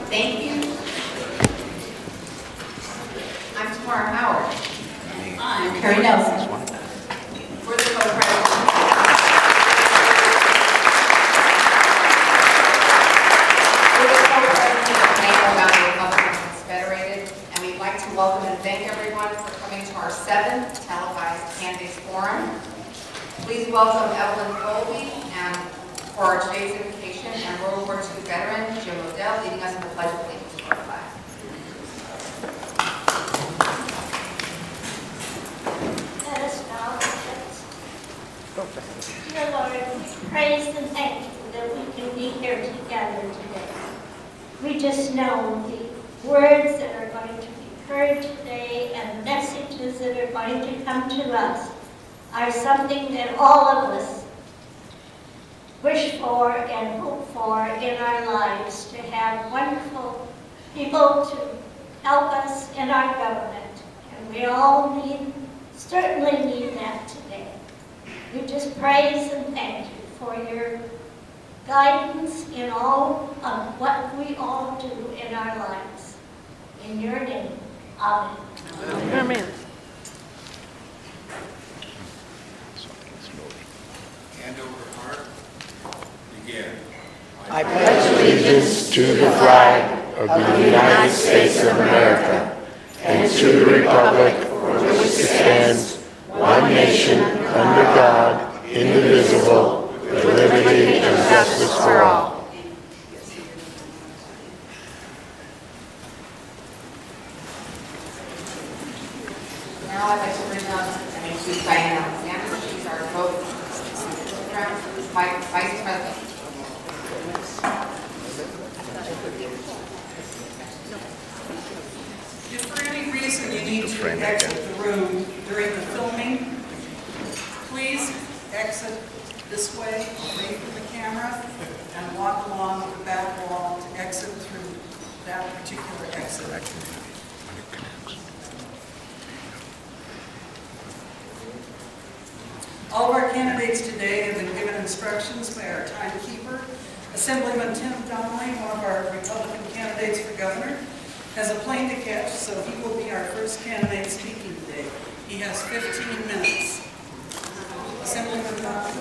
Thank you. I'm Tamara Howard. I'm Carrie Nelson. We're the co-presidents. We're the co-presidents of Conejo Valley Republicans Federated, and we'd like to welcome and thank everyone for coming to our 7th televised candidates forum. Please welcome Evelyn Colby and for our today's invocation, and World War II veteran Jim Odell leading us in the Pledge of Allegiance to our flag. Let us bow our heads. Dear Lord, we praise and thank you that we can be here together today. We just know the words that are going to be heard today and the messages that are going to come to us are something that all of us wish for and hope for in our lives, to have wonderful people to help us in our government. And we all certainly need that today. We just praise and thank you for your guidance in all of what we all do in our lives. In your name, amen. Amen. Hand over heart. Begin. I pledge allegiance to the flag of the United States of America and to the republic for which it stands, one nation, under God, indivisible, with liberty and justice for all. Now I'd like to bring up and introduce Diane Alexander. She's our vote Vice President. If for any reason you need to exit the room during the filming, please exit this way, away from the camera, and walk along the back wall to exit through that particular exit. All of our candidates today have been given instructions by our timekeeper. Assemblyman Tim Donnelly, one of our Republican candidates for governor, has a plane to catch, so he will be our first candidate speaking today. He has 15 minutes. Assemblyman Donnelly.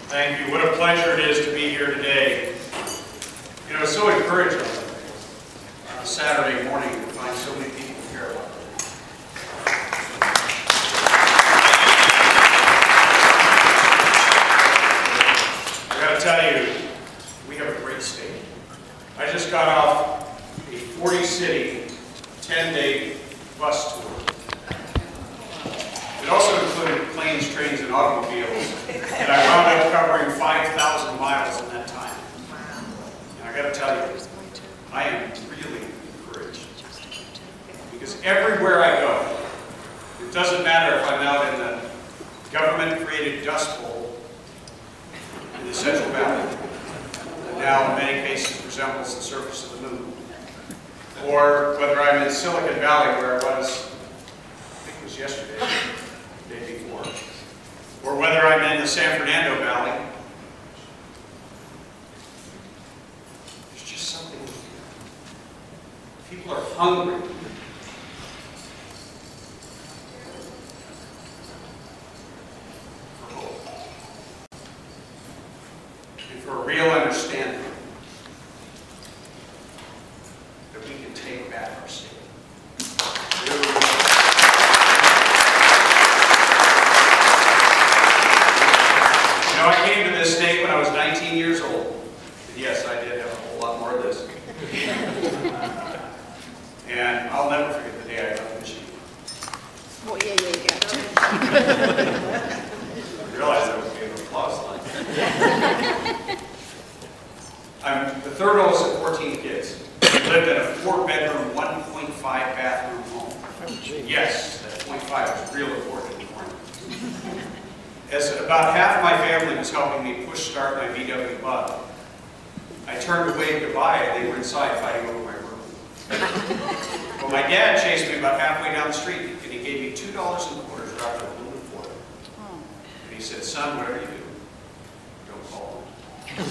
Thank you. What a pleasure it is to be here today. You know, it's so encouraging on a Saturday morning to find so many people care about it. I got to tell you, we have a great state. I just got off a 40-city, 10-day bus tour. It also included planes, trains, and automobiles, and I wound up covering 5,000 miles in that time. And I got to tell you, I am really encouraged. Because everywhere I go, it doesn't matter if I'm out in the government-created Dust Bowl in the Central Valley, that now in many cases resembles the surface of the moon, or whether I'm in Silicon Valley, where I was, I think it was yesterday, the day before, or whether I'm in the San Fernando Valley. There's just something here. People are hungry. For hope. And for a real understanding that we can take back our state. I came to this state when I was 19 years old. And yes, I did have a whole lot more of this. And I'll never forget the day I left Michigan. Oh, yeah. I realized I was getting an applause line. I'm the third oldest of 14 kids. I lived in a 4-bedroom, 1.5-bathroom home. Yes, that 0.5 is real important. As about half of my family was helping me push start my VW bug, I turned to wave goodbye and they were inside fighting over my room. Well, my dad chased me about halfway down the street, and he gave me $2 in quarters wrapped in aluminum foil. And he said, son, whatever you do, don't call him.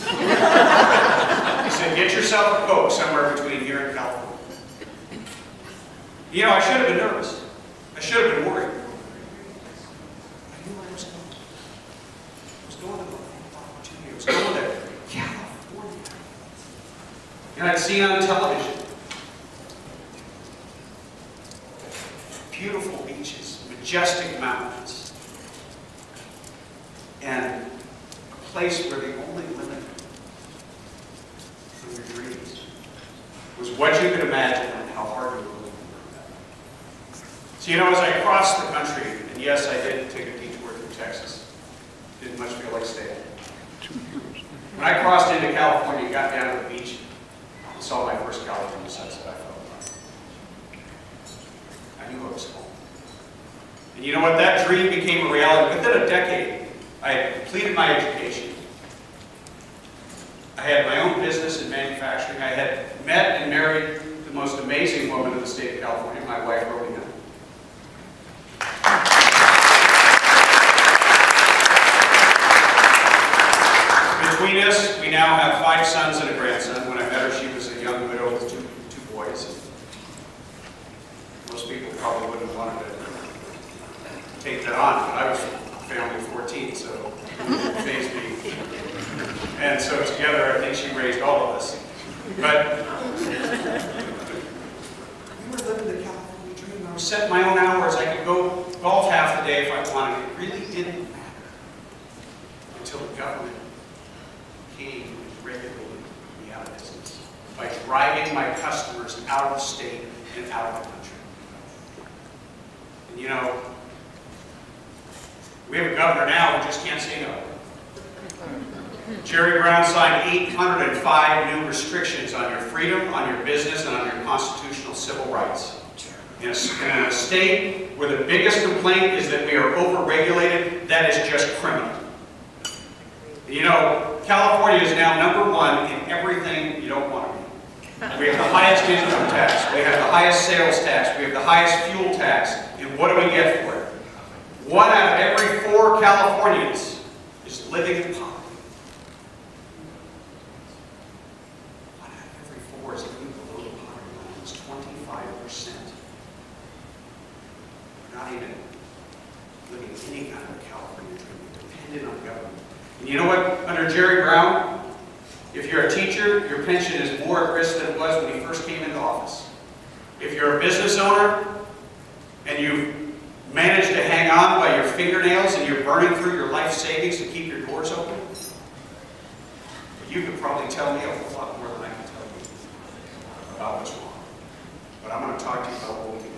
He said, get yourself a Coke somewhere between here and California. You know, I should have been nervous. I should have been worried. I knew where I was going. I was going to the opportunity. I was going to California. And I'd seen on television beautiful beaches, majestic mountains, and a place where the only limit for your dreams was what you could imagine and how hard you were willing to work that. So, you know, as I crossed the country, and yes, I did take a detour through Texas, didn't much feel like staying. When I crossed into California and got down to the beach, and saw my first California sunset, I fell in love. I knew I was home. And you know what? That dream became a reality. Within a decade, I had completed my education. I had my own business in manufacturing. I had met and married the most amazing woman in the state of California, my wife, Robles. Between us, we now have 5 sons and a grandson. When I met her, she was a young widow with two boys. Most people probably wouldn't have wanted to take that on, but I was family of 14, so it didn't faze me. And so together, I think she raised all of us. But we were living the California dream. I was setting my own hours. I could go golf half the day if I wanted. It really didn't matter until the government came and regulated me out of business by driving my customers out of the state and out of the country. And you know, we have a governor now who just can't say no. Jerry Brown signed 805 new restrictions on your freedom, on your business, and on your constitutional civil rights. In a state where the biggest complaint is that we are overregulated, that is just criminal. You know, California is now #1 in everything you don't want to be. We have the highest income tax, we have the highest sales tax, we have the highest fuel tax, and what do we get for it? 1 out of every 4 Californians is living in poverty. 1 out of every 4 is living below the poverty line. It's 25%. We're not even living any kind of a California dream. We're dependent on government. And you know what? Under Jerry Brown, if you're a teacher, your pension is more at risk than it was when he first came into office. If you're a business owner and you manage to hang on by your fingernails and you're burning through your life savings to keep your doors open, you could probably tell me a whole lot more than I can tell you about what's wrong. But I'm going to talk to you about what we can do.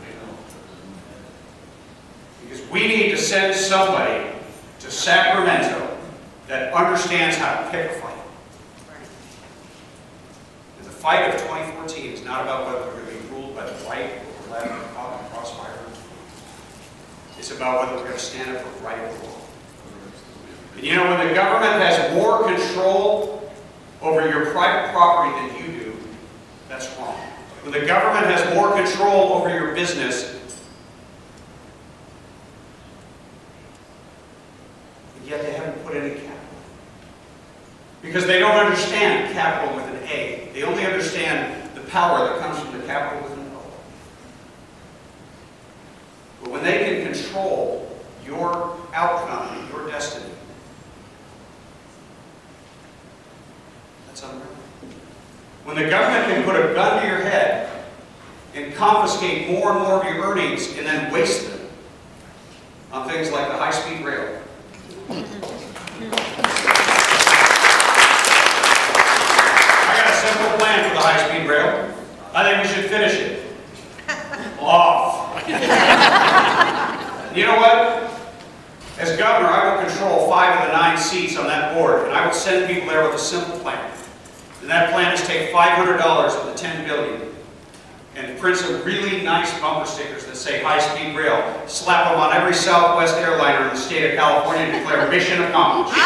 Because we need to send somebody to Sacramento that understands how to pick a fight. And the fight of 2014 is not about whether we're going to be ruled by the right or the left or caught in the crossfire. It's about whether we're going to stand up for right or wrong. And you know, when the government has more control over your private property than you do, that's wrong. When the government has more control over your business, yet they haven't put any capital. Because they don't understand capital with an A. They only understand the power that comes from the capital with an O. But when they can control your outcome and your destiny, that's unreal. When the government can put a gun to your head and confiscate more and more of your earnings and then waste them on things like the high-speed rail. I got a simple plan for the high-speed rail. I think we should finish it off. You know what? As governor, I will control 5 of the 9 seats on that board, and I will send people there with a simple plan. And that plan is take $500 of the $10 billion and print some really nice bumper stickers that say high-speed rail, slap them on every Southwest airliner in the state of California and declare mission accomplished.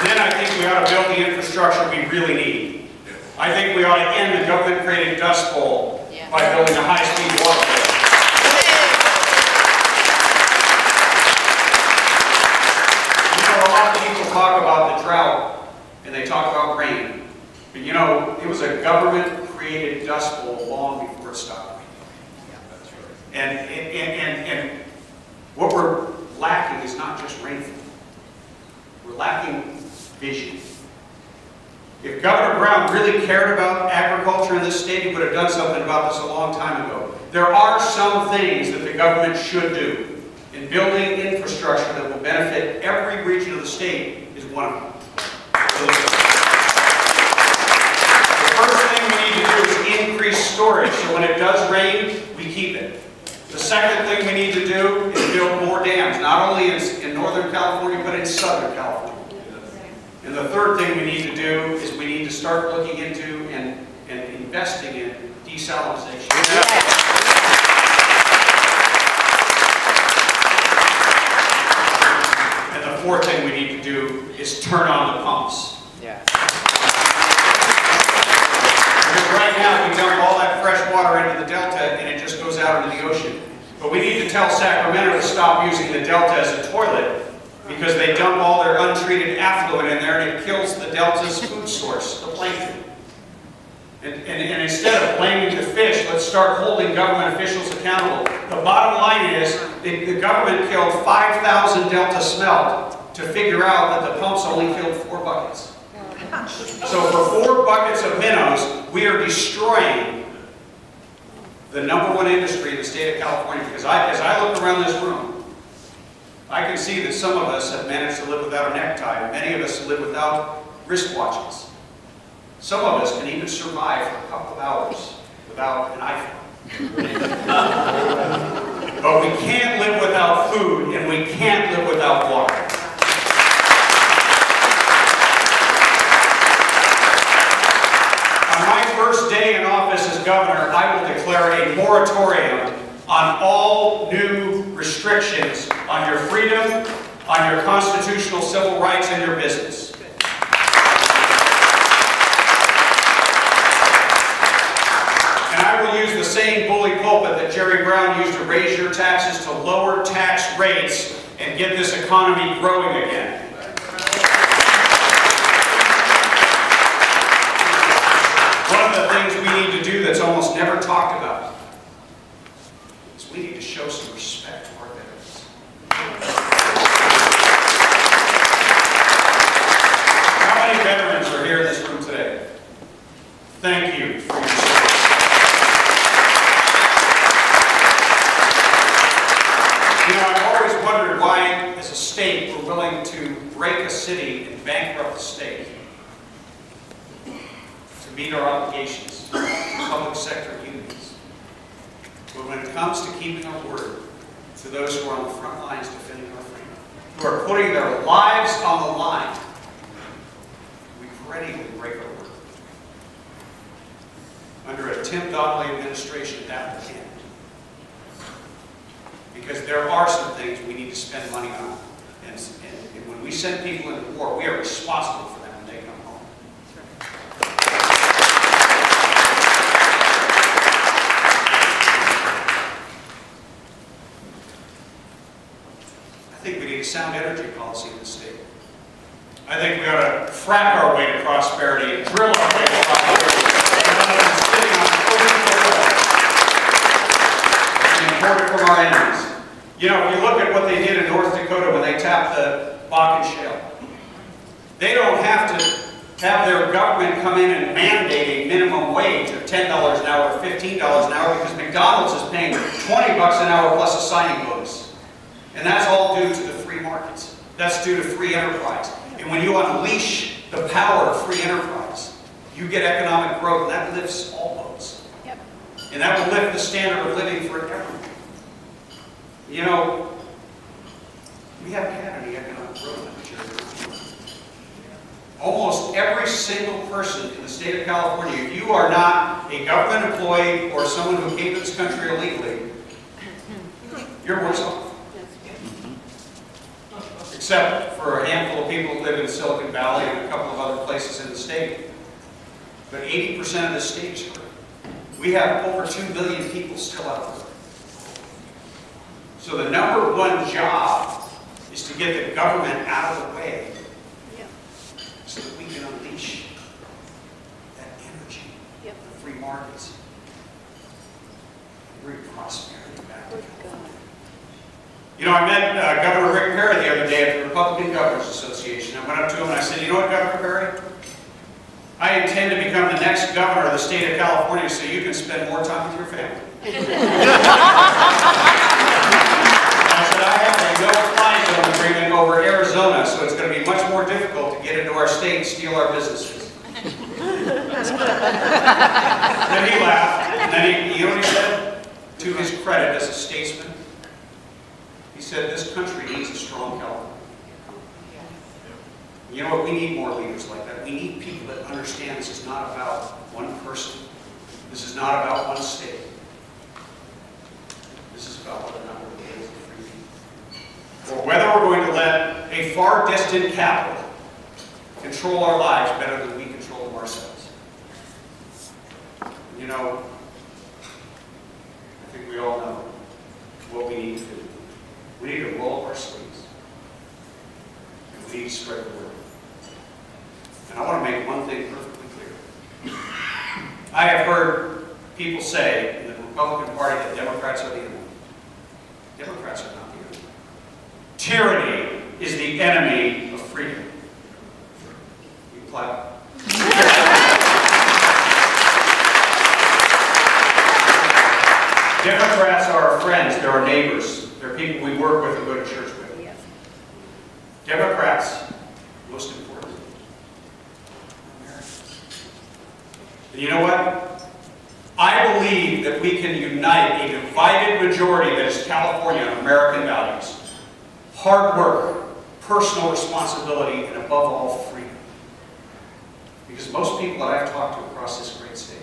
And then I think we ought to build the infrastructure we really need. I think we ought to end the government-created dust bowl by building a high-speed waterway. You know, a lot of people talk about the drought, and they talk about rain. But you know, it was a government-created dust bowl long before it stopped raining. And what we're lacking is not just rainfall. We're lacking vision. If Governor Brown really cared about agriculture in this state, he would have done something about this a long time ago. There are some things that the government should do, and building infrastructure that will benefit every region of the state is one of them. The first thing we need to do is increase storage, so when it does rain, we keep it. The second thing we need to do is build more dams, not only in Northern California, but in Southern California. And the third thing we need to do is we need to start looking into and investing in desalination. And the fourth thing we need to do is turn on the pumps. Because right now we dump all that fresh water into the delta and it just goes out into the ocean. But we need to tell Sacramento to stop using the delta as a toilet, because they dump all their untreated effluent in there and it kills the delta's food source, the plankton. And instead of blaming the fish, let's start holding government officials accountable. The bottom line is the government killed 5,000 delta smelt to figure out that the pumps only filled 4 buckets. So for 4 buckets of minnows, we are destroying the #1 industry in the state of California. Because as I look around this room, I can see that some of us have managed to live without a necktie. Many of us live without wristwatches. Some of us can even survive for a couple of hours without an iPhone. But we can't live without food, and we can't live without water. On my first day in office as governor, I will declare a moratorium on all new restrictions on your freedom, on your constitutional civil rights, and your business. And I will use the same bully pulpit that Jerry Brown used to raise your taxes to lower tax rates and get this economy growing again. One of the things we need to do that's almost never talked about is we need to show some respect to our veterans. How many veterans are here in this room today? Thank you for your service. You know, I've always wondered why, as a state, we're willing to break a city and bankrupt the state to meet our obligations to public sector unions. But when it comes to keeping our word to those who are on the front lines defending our freedom, who are putting their lives on the line, we readily break our word. Under a Tim Donnelly administration, that we can't. Because there are some things we need to spend money on. And when we send people into war, we are responsible for them when they come home. I think we need a sound energy policy in the state. I think we ought to frack our way to prosperity and drill our way to prosperity rather than sitting on and import it from our enemies. You know, if you look at what they did in North Dakota when they tapped the Bakken Shale, they don't have to have their government come in and mandate a minimum wage of $10 an hour or $15 an hour because McDonald's is paying $20 an hour plus a signing bonus. And that's all due to the free markets. That's due to free enterprise. And when you unleash the power of free enterprise, you get economic growth, and that lifts all boats. Yep. And that will lift the standard of living for everyone. You know, we haven't had any economic growth in Nigeria. Almost every single person in the state of California, if you are not a government employee or someone who came to this country illegally, you're worse off. except for a handful of people who live in Silicon Valley and a couple of other places in the state. But 80% of the state is green. We have over 2 billion people still out there. So the number one job is to get the government out of the way so that we can unleash that energy, the free markets, and bring prosperity back to California. You know, I met Governor Rick Perry the other day at the Republican Governors Association. I went up to him and I said, you know what, Governor Perry? I intend to become the next governor of the state of California so you can spend more time with your family. I said, I have a no-fly zone agreement over Arizona, so it's going to be much more difficult to get into our state and steal our businesses. Then he laughed, and then you know what he said? To his credit as a statesman, he said, this country needs a strong California. You know what? We need more leaders like that. We need people that understand this is not about one person. This is not about one state. This is about what a number of millions of free people. Or whether we're going to let a far distant capital control our lives better than we control them ourselves. You know, I think we all know what we need to do. We need to roll up our sleeves. And we need to spread the word. And I want to make one thing perfectly clear. I have heard people say in the Republican Party that Democrats are the enemy. Democrats are not the enemy. Tyranny is the enemy of freedom. You clap. Democrats are our friends, they're our neighbors, they're people we work with and go to church with. Democrats, most important, Americans. And you know what? I believe that we can unite a divided majority that is California on American values. Hard work, personal responsibility, and above all, freedom. Because most people that I've talked to across this great state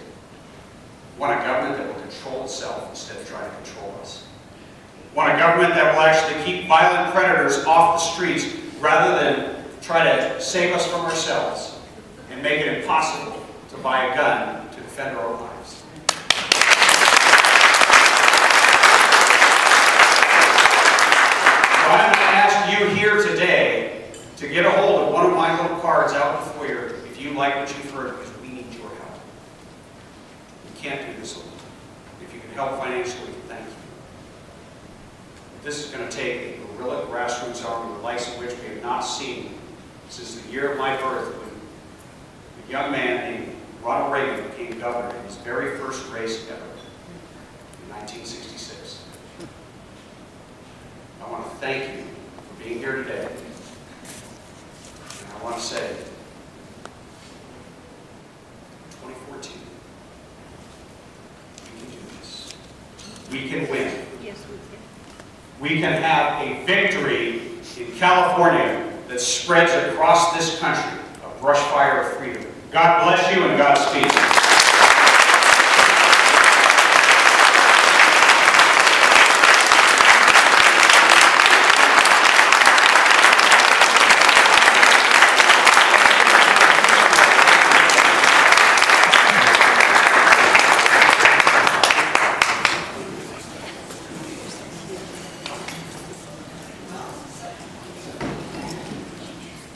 want a government that will control itself instead of trying to control us. Want a government that will actually keep violent predators off the streets rather than try to save us from ourselves and make it impossible to buy a gun to defend our own lives. So I'm going to ask you here today to get a hold of one of my little cards out in the foyer if you like what you've heard, because we need your help. We can't do this alone. If you can help financially, thank you. This is going to take a guerrilla grassroots army, the likes of which we have not seen since the year of my birth, when a young man named Ronald Reagan became governor in his very first race ever in 1966. I want to thank you for being here today. And I want to say, 2014, we can do this. We can win. Yes, we can. We can have a victory in California that spreads across this country, a brush fire of freedom. God bless you and Godspeed.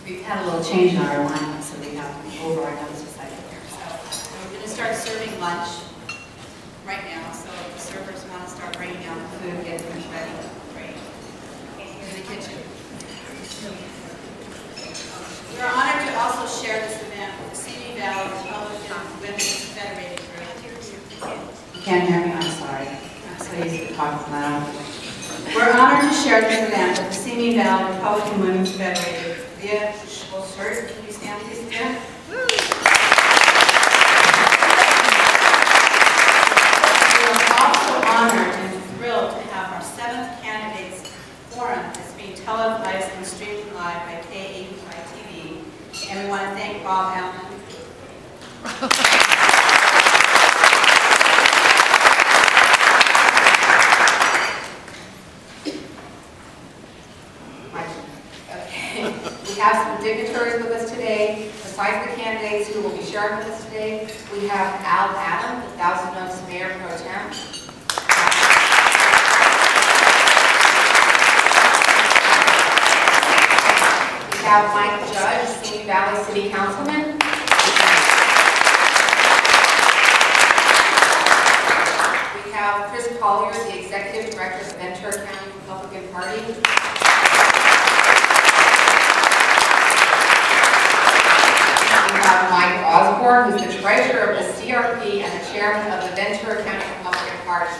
We've had a little change in our alignment, so we have over our noses side here. So we're going to start serving lunch right now. So if the servers want to start bringing down the food, get things ready. Great. In the kitchen. We are honored to also share this event with the Simi Valley Republican Women's Federated Group. You can't hear me? I'm sorry. I'm so used to talking loud. We're honored to share this event with the Simi Valley Republican Women's Federated. Via shirt. Can you stand, please, Via? We are also honored and thrilled to have our 7th Candidates Forum that's being televised and streamed live by K85 TV. And we want to thank Bob Allen. Okay. some dignitaries with us today. Besides the candidates who will be sharing with us today, we have Al Adam, the Thousand Oaks Mayor Pro Tem. We have Mike Judge, Simi Valley City Councilman. We have Chris Collier, the Executive Director of the Ventura County Republican Party. We have Mike Osborne, who's the Treasurer of the CRP and the Chairman of the Ventura County Republican Party.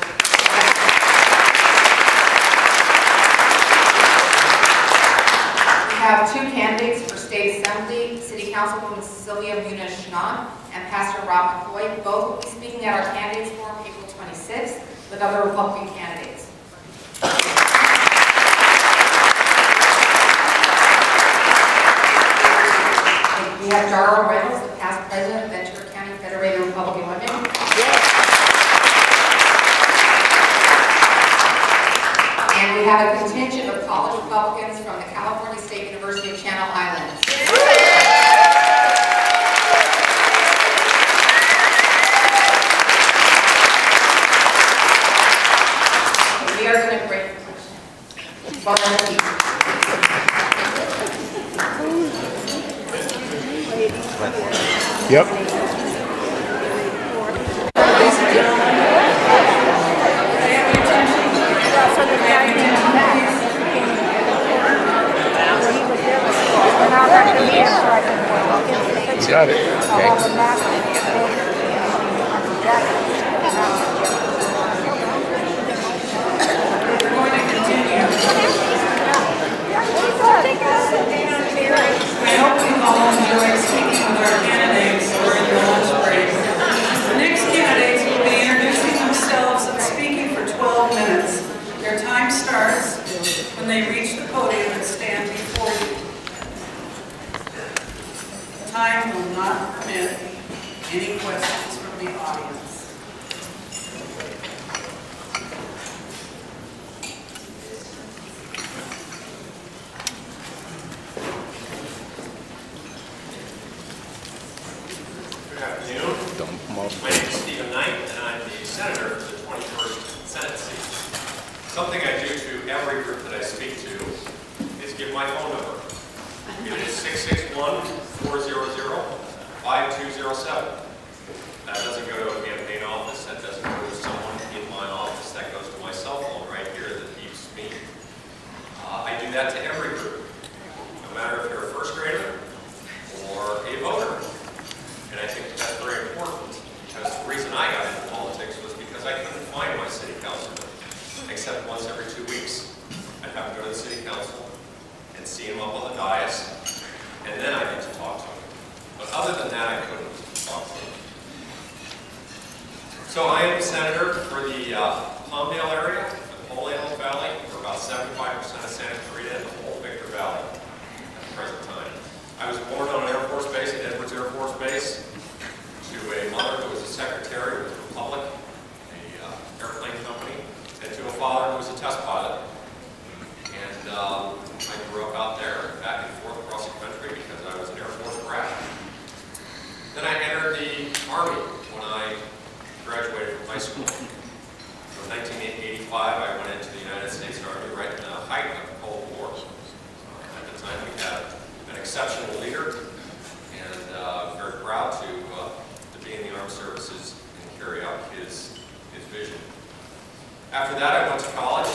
We have two candidates for State Assembly, City Councilwoman Sylvia Muniz-Schnan and Pastor Rob McCoy. Both will be speaking at our candidates forum April 26th with other Republican candidates. We have Darrell Reynolds, the past president of Ventura County Federated Republican Women. And we have a contingent of college Republicans from the California State University of Channel Islands. We are going to break. Yep. Got it. I hope you all enjoyed speaking with our candidates during the lunch break. The next candidates will be introducing themselves and speaking for 12 minutes. Their time starts when they reach the podium and stand before you. Time will not permit any questions from the audience. Good afternoon. My name is Stephen Knight, and I'm the senator for the 21st Senate seat. Something I do to every group that I speak to is give my phone number. It is 661-400-5207. That doesn't go to a campaign office. That doesn't go to someone in my office. That goes to my cell phone right here that keeps me. I do that to every group, no matter if you're a first grader or a voter. And I think that's very important because the reason I got into politics was because I couldn't find my city councilman except once every 2 weeks. I'd have to go to the city council and see him up on the dais, and then I get to talk to him. But other than that, I couldn't talk to him. So I am the senator for the Palmdale area, the whole Antelope Valley, for about 75% of Santa Clarita and the whole Victor Valley at the present time. I was born on an Air Force base at Edwards Air Force Base to a mother who was a secretary with the Republic, an airplane company, and to a father who was a test pilot. And I grew up out there, back and forth across the country because I was an Air Force brat. Then I entered the Army when I graduated from high school. From 1985, I went into the United States Army right in the height of the Cold War. At the time, we had an exceptional leader, and very proud to be in the armed services and carry out his vision. After that, I went to college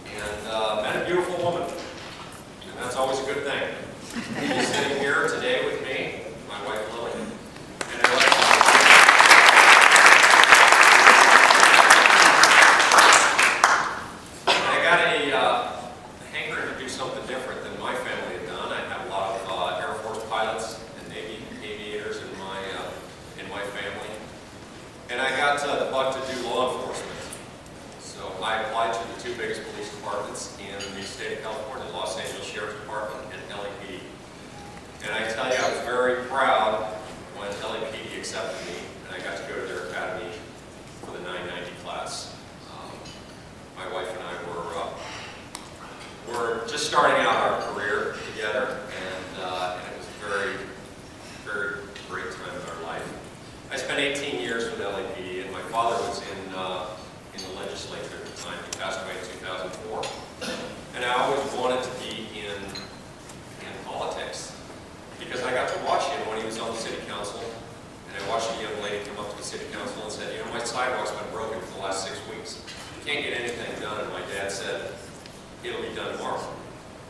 and met a beautiful woman, and that's always a good thing. She's sitting here today with me, my wife Lily, and I got a hankering to do something different than my family had done. I had a lot of Air Force pilots and Navy aviators in my family, and I got the bug to do law enforcement. So I applied to the two biggest police departments in the state of California, Los Angeles Sheriff's Department and LAPD. And I tell you, I was very proud when LAPD accepted me, and I got to go to their academy for the 990 class. My wife and I were just starting out our career together, and sidewalk's been broken for the last 6 weeks. Can't get anything done, and my dad said, it'll be done tomorrow.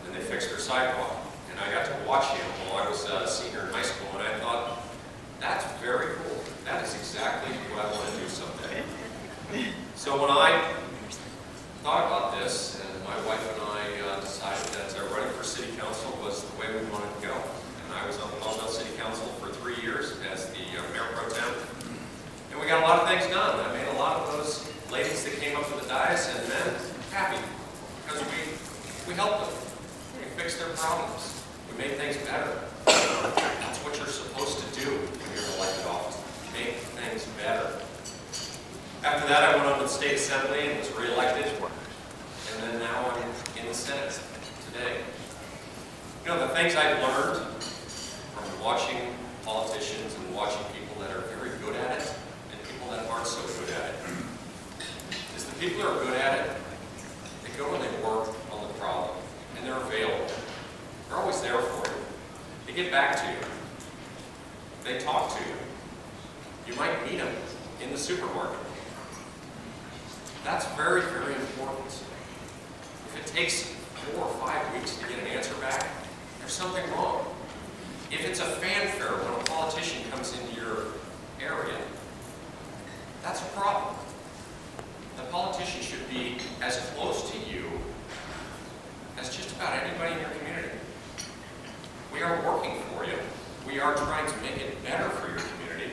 And they fixed their sidewalk. And I got to watch him while I was a senior in high school, and I thought, that's very cool. That is exactly what I want to do someday. So when I thought about this, and my wife and I decided that running for city council was the way we wanted to go. And I was on the Palmdale City Council for 3 years as the mayor pro tem. And we got a lot of things done. I made a lot of those ladies that came up to the dais and men happy because we helped them. We fixed their problems. We made things better. That's what you're supposed to do when you're in elected office. Make things better. After that, I went on to the state assembly and was reelected. And then now I'm in the Senate today. You know, the things I've learned from watching politicians and watching people that are very good at it and people that aren't so good at it is the people that are good at it, they go and they work on the problem and they're available. They're always there for you. They get back to you. They talk to you. You might meet them in the supermarket. That's very, very important. If it takes 4 or 5 weeks to get an answer back, there's something wrong. If it's a fanfare when a politician comes into your area, that's a problem. The politician should be as close to you as just about anybody in your community. We are working for you. We are trying to make it better for your community.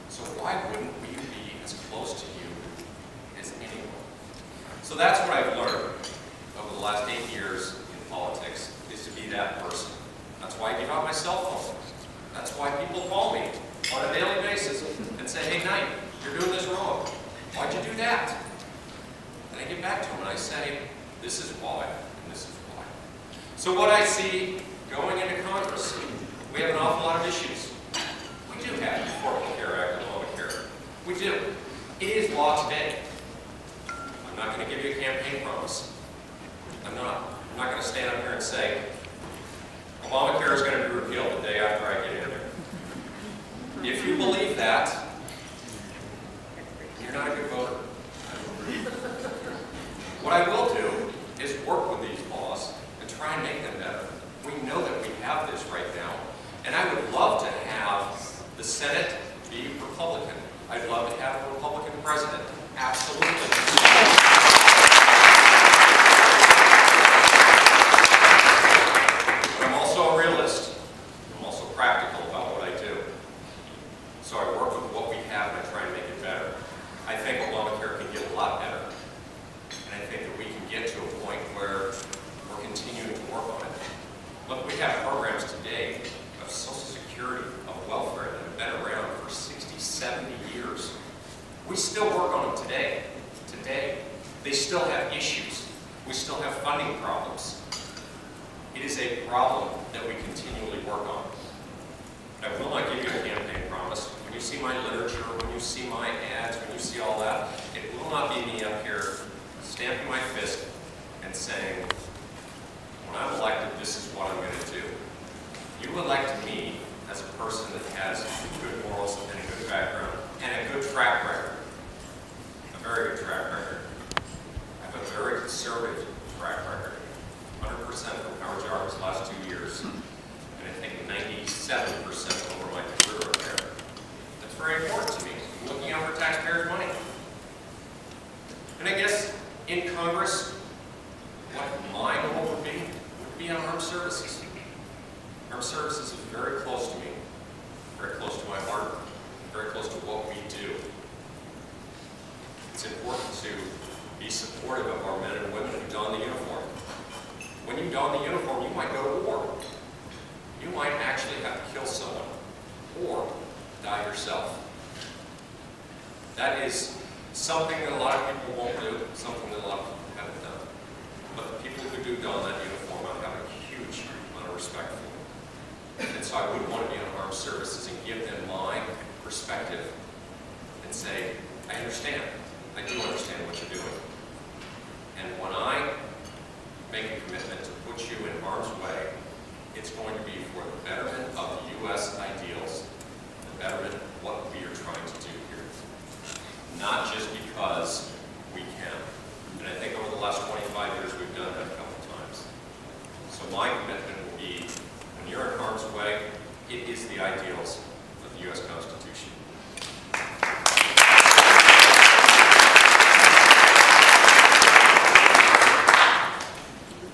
So why wouldn't we be as close to you as anyone? So that's what I've learned over the last 8 years in politics, is to be that person. That's why I give out my cell phone. That's why people call me on a daily basis and say, hey, Knight, you're doing this wrong. Why'd you do that? And I get back to them and I say, this is why, and this is why. So what I see going into Congress, we have an awful lot of issues. We do have the Affordable Care Act and Obamacare. We do. It is law today. I'm not going to give you a campaign promise. I'm not. I'm not going to stand up here and say, Obamacare is going to be repealed the day after I get in there. If you believe that, you're not a good voter. What I will do is work with these laws and try and make them better. We know that we have this right now, and I would love to have the Senate be Republican. I'd love to have a Republican president. Absolutely. But I'm also a realist. I'm also practical about what I do. So I work with what we have and I try and make it better. I think Obamacare can get a lot better. And I think that we can get to a point where we're continuing to work on it. Look, we have programs today of Social Security, of welfare that have been around for 60, 70 years. We still work on them today. They still have issues. We still have funding problems. It is a problem that we continually work on. I will not give you a campaign promise. When you see my literature, when you see my ads, when you see all that, it will not be me up here stamping my fist and saying, when I'm elected, this is what I'm going to do. You elect me as a person that has good morals and a good background and a good track record. A very good track record. I have a very conservative track record. 100% from Howard Jarvis last 2 years. And I think 97% over my career there. That's very important to me. I'm looking out for taxpayers' money. And I guess in Congress, what my goal would be on armed services. Armed services is very close to me, very close to my heart, very close to what we do. It's important to be supportive of our men and women who don the uniform. When you don the uniform, you might go to war. You might actually have to kill someone or die yourself. That is something that a lot of people won't do, something that a lot of people haven't done. But the people who do don that uniform, I have a huge amount of respect for them. And so I would want to be on armed services and give them my perspective and say, I understand. I do understand what you're doing. And when I make a commitment to put you in harm's way, it's going to be for the betterment of the U.S. ideals, the betterment of what we are trying to do here. Not the ideals of the U.S. Constitution.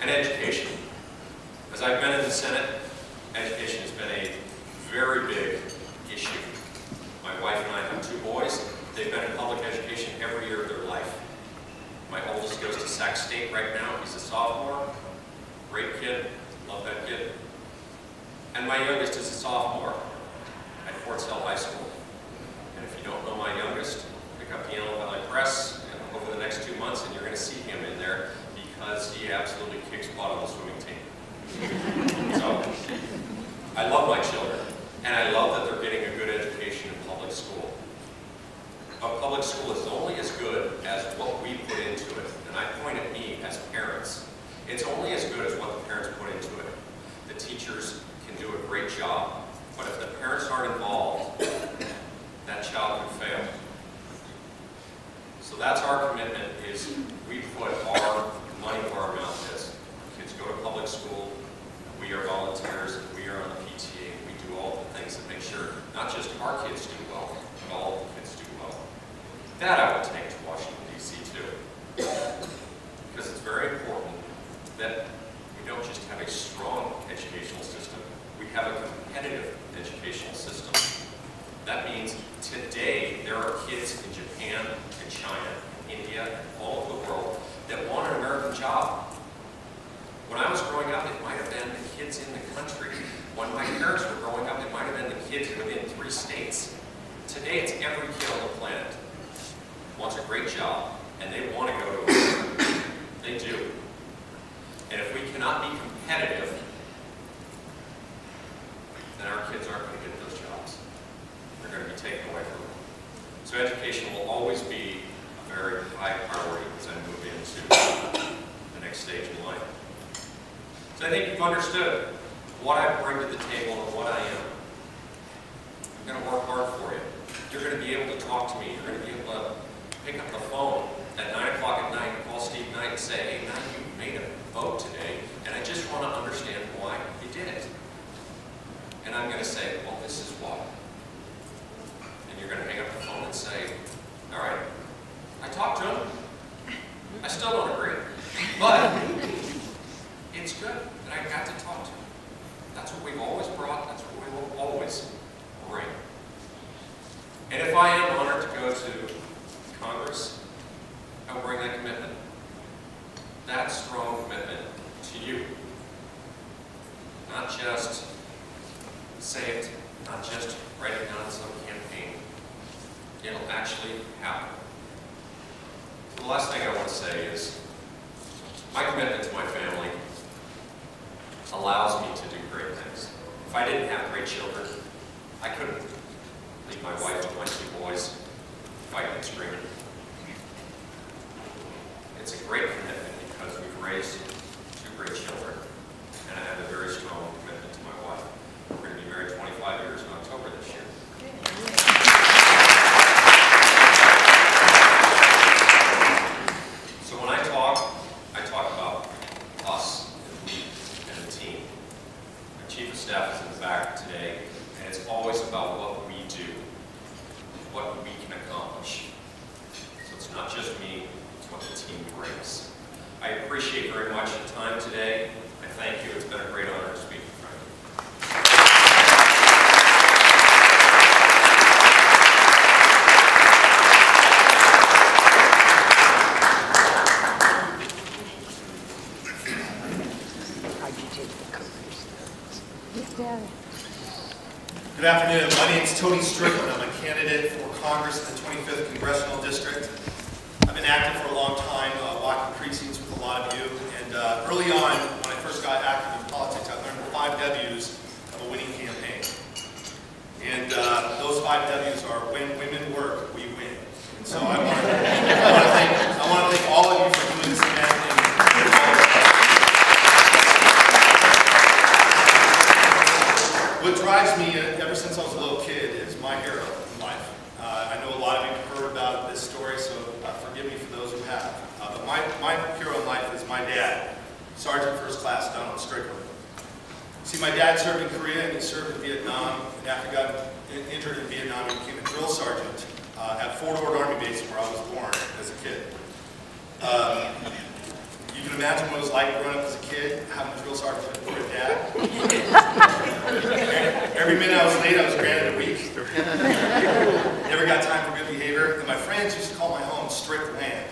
And education. As I've been in the Senate, education has been a very big issue. My wife and I have 2 boys. They've been in public education every year of their life. My oldest goes to Sac State right now. He's a sophomore. Great kid. Love that kid. And my youngest is a sophomore at Fort Sill High School. And if you don't know my youngest, pick up the Antelope Valley Press over the next 2 months and you're going to see him in there because he absolutely kicks butt on the swimming team. So, I love my children, and I love that they're getting a good education in public school. A public school is only as good as what we put into it, and I point at me as parents. It's only as good as what the parents put into it. The teachers can do a great job, but if the parents aren't involved, that child can fail. So that's our commitment, is we put our money where our mouth is. Kids go to public school, we are volunteers, we are on the PTA, we do all the things that make sure not just our kids do well, but all of the kids do well. That I would take to Washington, D.C. too. Because it's very important that we don't just have a strong educational system, we have a competitive educational system. That means today there are kids in Japan, in China, in India, and all over the world that want an American job. When I was growing up, it might have been the kids in the country. When my parents were growing up, it might have been the kids within 3 states. Today, it's every kid on the planet wants a great job, and they want to go to America. They do. And if we cannot be competitive, then our kids aren't going to get those jobs. They're going to be taken away from them. So education will always be a very high priority as I move into the next stage in life. So I think you've understood what I bring to the table and what I am. I'm going to work hard for you. You're going to be able to talk to me. You're going to be able to pick up the phone at 9 o'clock at night and call Steve Knight and say, hey, Knight, you made a vote today, and I just want to understand why you did it. And I'm going to say, well, this is why. And you're going to hang up the phone and say, all right, I talked to him. I still don't agree. But it's good that I got to talk to him. That's what we've always brought. That's what we will always bring. And if I am honored to go to Congress, I will bring that commitment. That strong commitment to you. Not just say it, not just write it down in some campaign. It'll actually happen. The last thing I want to say is my commitment to my family allows me to do great things. If I didn't have great children, I couldn't leave my wife with my 2 boys fighting and screaming. It's a great commitment because we've raised 2 great children, and I have a very strong commitment to my wife. We're going to be married 25 years in October this year. So when I talk about us and me and the team. Our Chief of Staff is in the back today, and it's always about what we do, what we can accomplish. So it's not just me, it's what the team brings. I appreciate very much the time today. I thank you. It's been a great honor to speak in front of you. Good afternoon. My name is Tony Strickland. I'm a candidate for Congress in the 25th Congressional District. I've been active for a long time, walking precincts with a lot of you. And early on, when I first got active in politics, I learned the 5 W's of a winning campaign. And those 5 W's are when women work, we win. And so I want to thank all of you for doing this event. What drives me, ever since I was a little kid, is my hero in life. I know a lot of you have heard about this story, so forgive me for those who have. But my hero in life is my dad, Sergeant First Class Donald Strickland. See, my dad served in Korea and he served in Vietnam, and after he got injured in Vietnam, he became a drill sergeant at Fort Ord Army Base where I was born as a kid. You can imagine what it was like growing up as a kid, having a drill sergeant for a dad. Every minute I was late, I was granted a week. Never got time for good behavior. And my friends used to call my home strict land.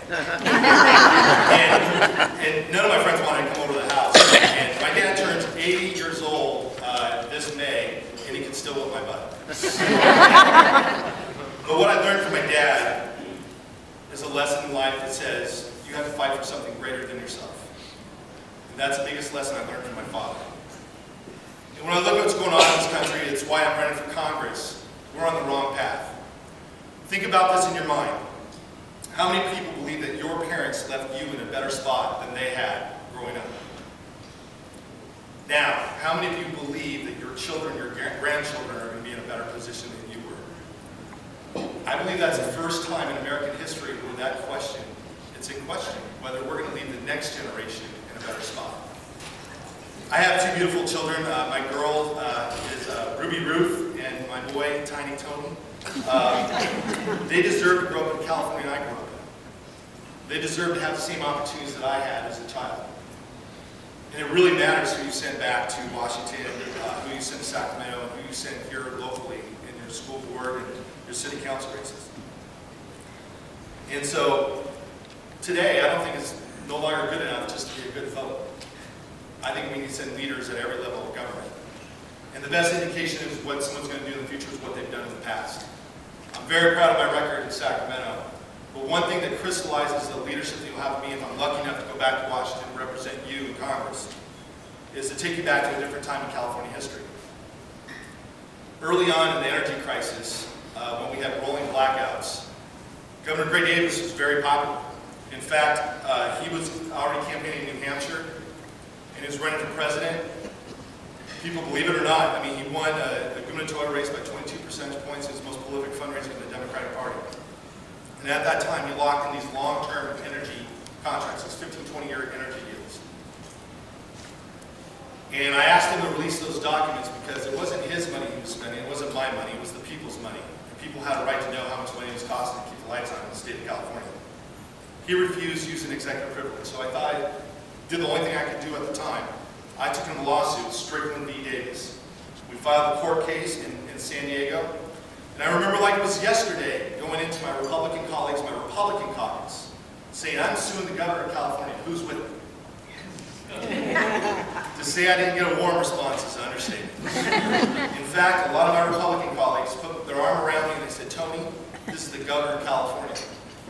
And none of my friends wanted to come over to the house. And my dad turns 80 years old this May, and he can still whip my butt. But what I learned from my dad is a lesson in life that says, you have to fight for something greater than yourself. And that's the biggest lesson I learned from my father. And when I look at what's going on in this country, it's why I'm running for Congress. We're on the wrong path. Think about this in your mind. How many people believe that your parents left you in a better spot than they had growing up? Now, how many of you believe that your children, your grandchildren are going to be in a better position than you were? I believe that's the first time in American history where that question, it's in question, whether we're going to leave the next generation in a better spot. I have two beautiful children. My girl is Ruby Ruth, and my boy, Tiny Tony. They deserve to grow up in California I grew up in. They deserve to have the same opportunities that I had as a child. And it really matters who you send back to Washington, who you send to Sacramento, and who you send here locally in your school board and your city council races. And so, today, I don't think it's no longer good enough just to be a good vote. I think we need to send leaders at every level of government. And the best indication of what someone's going to do in the future is what they've done in the past. I'm very proud of my record in Sacramento. But one thing that crystallizes the leadership that you'll have of me if I'm lucky enough to go back to Washington and represent you in Congress is to take you back to a different time in California history. Early on in the energy crisis, when we had rolling blackouts, Governor Gray Davis was very popular. In fact, he was already campaigning in New Hampshire, and he was running for president. People believe it or not, I mean, he won a gubernatorial race by 22 percentage points. It was the most prolific fundraiser in the Democratic Party. And at that time, he locked in these long-term energy contracts, these 15, 20-year energy deals. And I asked him to release those documents because it wasn't his money he was spending, it wasn't my money, it was the people's money. And people had a right to know how much money it was costing to keep the lights on in the state of California. He refused using executive privilege, so I thought I did the only thing I could do at the time. I took him to lawsuit, Strickland v. Davis. We filed a court case in San Diego. And I remember like it was yesterday, going into my Republican colleagues, my Republican caucus, saying, I'm suing the governor of California. Who's with me? To say I didn't get a warm response is an understatement. In fact, a lot of my Republican colleagues put their arm around me and they said, Tony, this is the governor of California.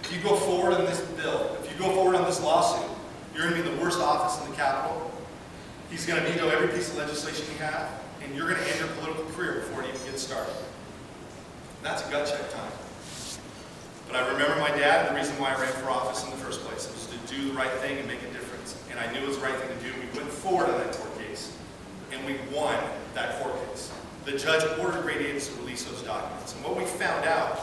If you go forward on this bill, if you go forward on this lawsuit, you're going to be in the worst office in the Capitol. He's going to veto every piece of legislation you have, and you're going to end your political career before it even gets started. That's a gut check time. But I remember my dad, and the reason why I ran for office in the first place was to do the right thing and make a difference. And I knew it was the right thing to do. We went forward on that court case, and we won that court case. The judge ordered Gray Davis to release those documents. And what we found out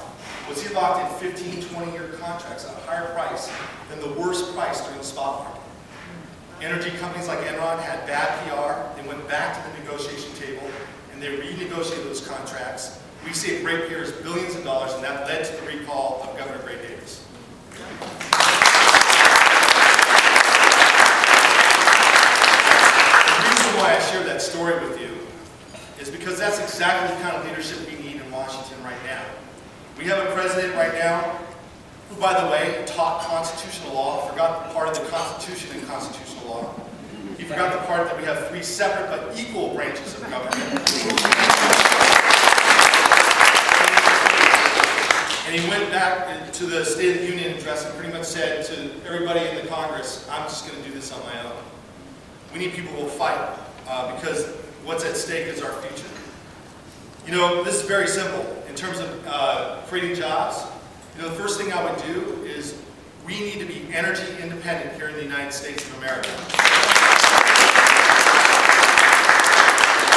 was he locked in 15, 20-year contracts at a higher price than the worst price during the spot market. Energy companies like Enron had bad PR. They went back to the negotiation table, and they renegotiated those contracts. We saved ratepayers billions of dollars, and that led to the recall of Governor Gray Davis. The reason why I shared that story with you is because that's exactly the kind of leadership we need in Washington right now. We have a president right now who, by the way, taught constitutional law, forgot the part of the Constitution in constitutional law. He forgot the part that we have 3 separate but equal branches of government. And he went back to the State of the Union address and pretty much said to everybody in the Congress, I'm just going to do this on my own. We need people who will fight because what's at stake is our future. You know, this is very simple in terms of creating jobs. You know, the first thing I would do is we need to be energy independent here in the United States of America.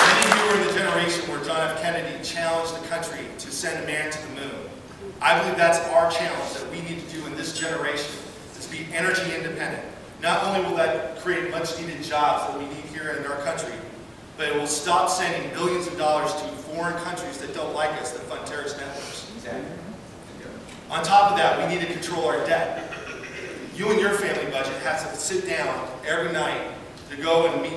Many of you are in the generation where John F. Kennedy challenged the country to send a man to the moon. I believe that's our challenge that we need to do in this generation, is be energy independent. Not only will that create much needed jobs that we need here in our country, but it will stop sending billions of dollars to foreign countries that don't like us, that fund terrorist networks. On top of that, we need to control our debt. You and your family budget has to sit down every night to go and make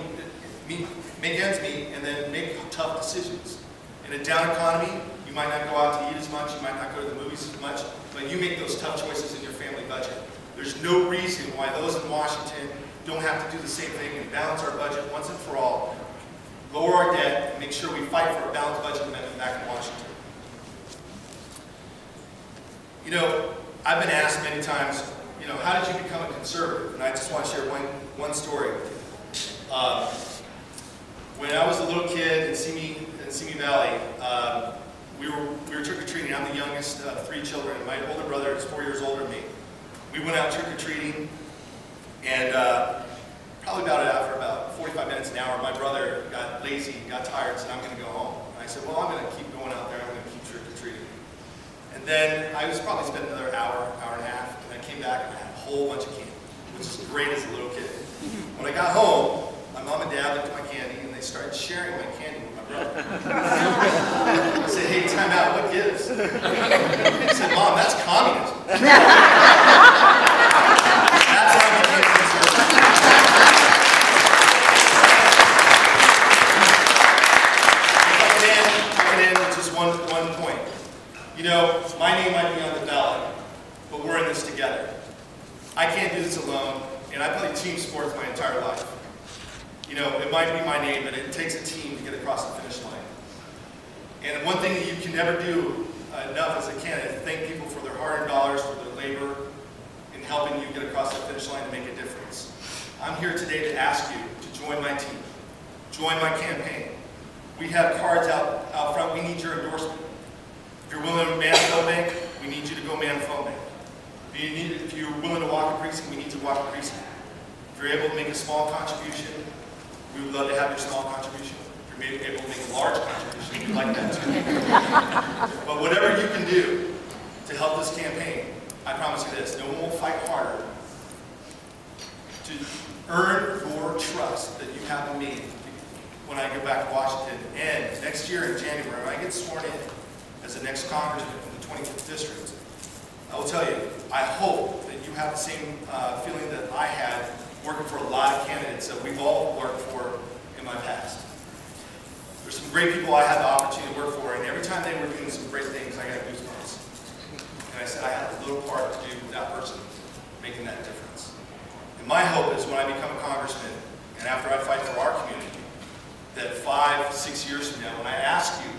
ends meet and then make tough decisions. In a down economy, you might not go out to eat as much, you might not go to the movies as much, but you make those tough choices in your family budget. There's no reason why those in Washington don't have to do the same thing and balance our budget once and for all, lower our debt, and make sure we fight for a balanced budget amendment back in Washington. You know, I've been asked many times, you know, how did you become a conservative? And I just want to share one story. When I was a little kid in Simi Valley, we were trick-or-treating. I'm the youngest of 3 children. My older brother is 4 years older than me. We went out trick-or-treating, and probably after about 45 minutes, an hour, my brother got lazy, got tired, and said, I'm going to go home. And I said, well, I'm going to keep going out there. I'm going to keep trick-or-treating. And then I was probably spent another hour and a half, and I came back and I had a whole bunch of candy, which is great as a little kid. When I got home, my mom and dad looked at my candy, and they started sharing my candy with my brother. I said, hey, time out, what gives? I said, Mom, that's communism. That's how I became conservative. I can end with just one point. You know, my name might be on the ballot, but we're in this together. I can't do this alone, and I played team sports my entire life. You know, it might be my name, but it takes a team to get across the finish line. And one thing that you can never do enough as a candidate is thank people for their hard-earned dollars, for their labor, in helping you get across that finish line to make a difference. I'm here today to ask you to join my team, join my campaign. We have cards out front. We need your endorsement. If you're willing to man a phone bank, we need you to go man a phone bank. If you're willing to walk a precinct, we need to walk a precinct. If you're able to make a small contribution, we would love to have your small contribution. If you're able to make a large contribution, we'd like that too. But whatever you can do to help this campaign, I promise you this, no one will fight harder to earn your trust that you have in me when I go back to Washington. And next year in January, when I get sworn in as the next congressman from the 25th District, I will tell you, I hope that you have the same feeling that I had working for a lot of candidates that we've all worked for in my past. There's some great people I had the opportunity to work for, and every time they were doing some great things, I got goosebumps. And I said, I had a little part to do with that person making that difference. And my hope is when I become a congressman, and after I fight for our community, that 5, 6 years from now, when I ask you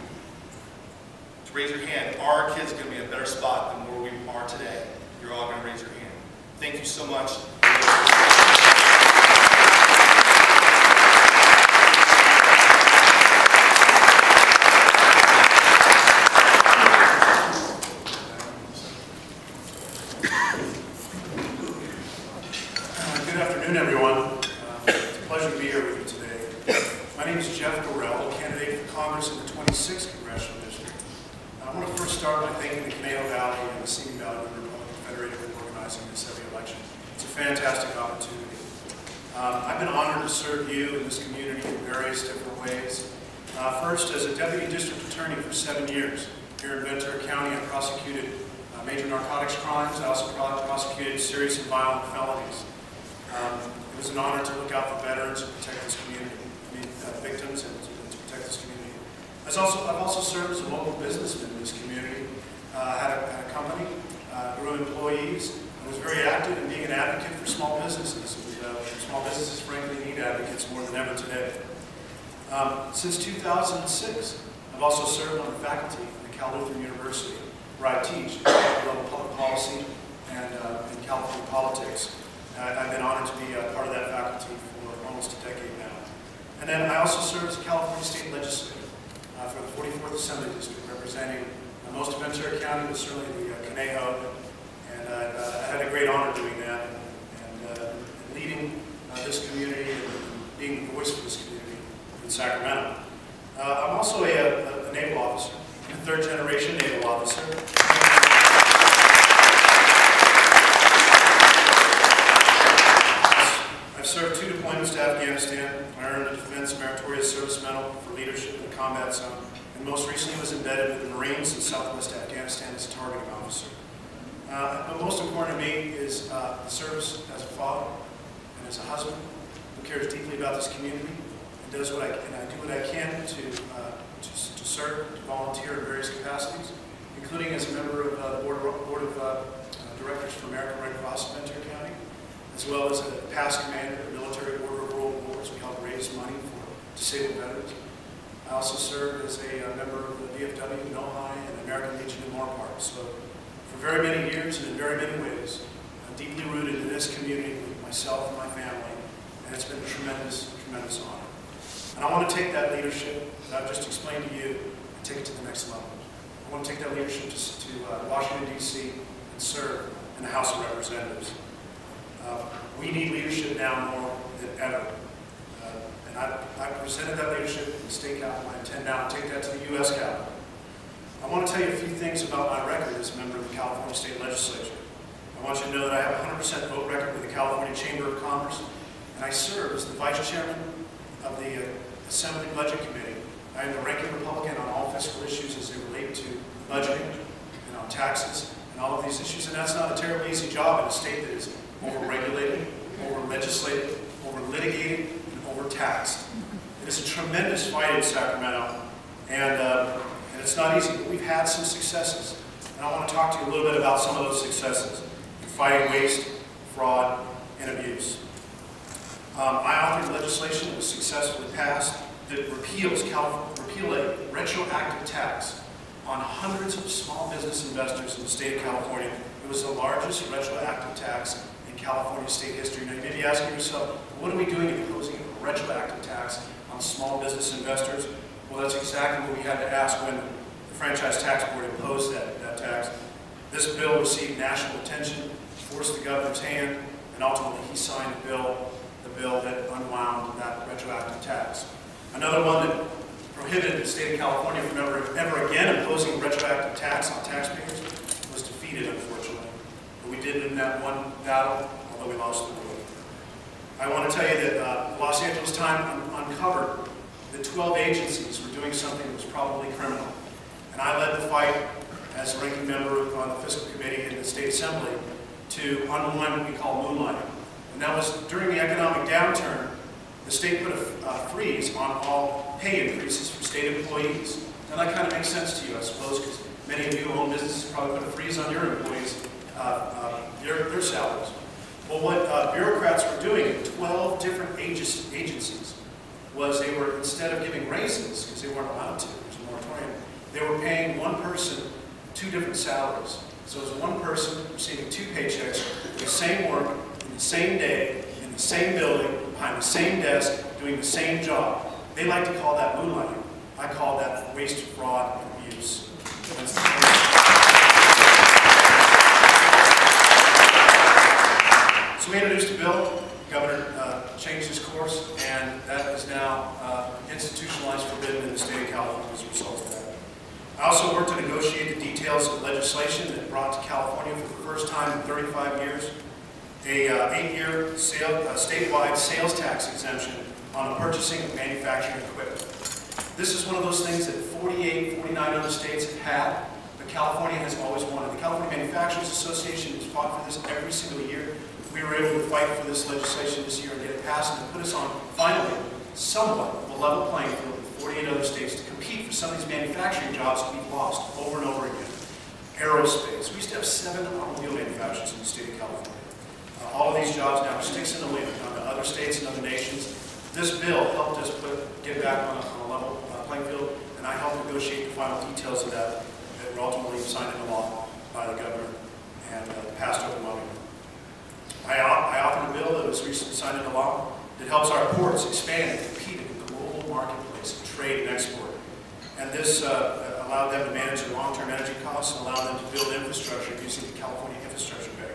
to raise your hand, are our kids going to be in a better spot than where we are today? You're all going to raise your hand. Thank you so much. Good afternoon, everyone. It's a pleasure to be here with you today. My name is Jeff Gorell, candidate for Congress in the 26th Congressional District. I want to first start by thanking the Conejo Valley and the Simi Valley Republican Federated for organizing this heavy election. It's a fantastic opportunity. I've been honored to serve you and this community in various different ways. First, as a deputy district attorney for 7 years. Here in Ventura County, I prosecuted major narcotics crimes. I also prosecuted serious and violent felonies. It was an honor to look out for veterans and protect this community, victims, and to protect this community. I've also served as a local businessman in this community. Had a company, grew employees, and was very active in being an advocate for small businesses. Small businesses, frankly, need advocates more than ever today. Since 2006, I've also served on the faculty at Cal Lutheran University, where I teach level public policy and in California politics. I've been honored to be a part of that faculty for almost a decade now. And then I also serve as a California State Legislator for the 44th Assembly District, representing most of Ventura County, but certainly the Conejo. And I had a great honor doing that and leading this community and being the voice for this community in Sacramento. I'm also a naval officer, a third-generation naval officer. I've served 2 deployments to Afghanistan. I earned a Defense Meritorious Service Medal for leadership in the combat zone, and most recently was embedded with the Marines in Southwest Afghanistan as a targeting officer. But most important to me is the service as a father and as a husband who cares deeply about this community and does what I do what I can to serve, to volunteer in various capacities, including as a member of the board of Directors for American Red Cross of Ventura County, as well as a past commander of military order of rural wars. We help raise money for disabled veterans. I also served as a member of the VFW, NOHI, and the American Legion in Moorpark. So for very many years and in very many ways, I'm deeply rooted in this community with myself and my family, and it's been a tremendous, tremendous honor. And I want to take that leadership that I've just explained to you and take it to the next level. I want to take that leadership to Washington, D.C., and serve in the House of Representatives. We need leadership now more than ever. And I presented that leadership in the state capitol. I intend now to take that to the U.S. Capitol. I want to tell you a few things about my record as a member of the California State Legislature. I want you to know that I have a 100% vote record with the California Chamber of Commerce, and I serve as the Vice Chairman of the Assembly Budget Committee. I am the ranking Republican on all fiscal issues as they relate to budgeting and on taxes and all of these issues, and that's not a terribly easy job in a state that is over-regulated, over-legislated, over-litigated, and over-taxed. It is a tremendous fight in Sacramento, and it's not easy, but we've had some successes. And I want to talk to you a little bit about some of those successes in fighting waste, fraud, and abuse. I authored legislation that was successfully passed that repeals a retroactive tax on hundreds of small business investors in the state of California. It was the largest retroactive tax in California state history. Now you may be asking yourself, what are we doing imposing a retroactive tax on small business investors? Well, that's exactly what we had to ask when the Franchise Tax Board imposed that tax. This bill received national attention, forced the governor's hand, and ultimately he signed the bill that unwound that retroactive tax. Another one that prohibited the state of California from ever again imposing a retroactive tax on taxpayers was defeated, unfortunately. But we did in that one battle, although we lost the war. I want to tell you that Los Angeles Times uncovered that 12 agencies were doing something that was probably criminal. And I led the fight as a ranking member on the fiscal committee in the state assembly to unwind what we call moonlighting. And that was during the economic downturn. The state put a freeze on all pay increases for state employees. And that kind of makes sense to you, I suppose, because many of you who own businesses probably put a freeze on your employees, their salaries. Well, what bureaucrats were doing in 12 different agencies was they were, instead of giving raises, because they weren't allowed to, there's a moratorium, they were paying one person 2 different salaries. So it was one person receiving 2 paychecks for the same work, in the same day, in the same building, behind the same desk, doing the same job. They like to call that moonlighting. I call that waste, fraud, and abuse. So we introduced a bill. The governor changed his course, and that is now institutionalized, forbidden in the state of California as a result of that. I also worked to negotiate the details of legislation that brought to California for the first time in 35 years a 8-year statewide sales tax exemption on the purchasing of manufacturing equipment. This is one of those things that 48, 49 other states have had, but California has always wanted. The California Manufacturers Association has fought for this every single year. We were able to fight for this legislation this year and get it passed and put us on, finally, somewhat of a level playing field with 48 other states to compete for some of these manufacturing jobs that we've lost over and over again. Aerospace. We used to have 7 automobile manufacturers in the state of California. All of these jobs now are sticks in the wind on to other states and other nations. This bill helped us get back on a level playing field, and I helped negotiate the final details of that were ultimately signed into law by the governor and passed overwhelmingly. I authored a bill that was recently signed into law that helps our ports expand and compete in the global marketplace of trade and export. And this allowed them to manage their long-term energy costs and allowed them to build infrastructure using the California Infrastructure Bank.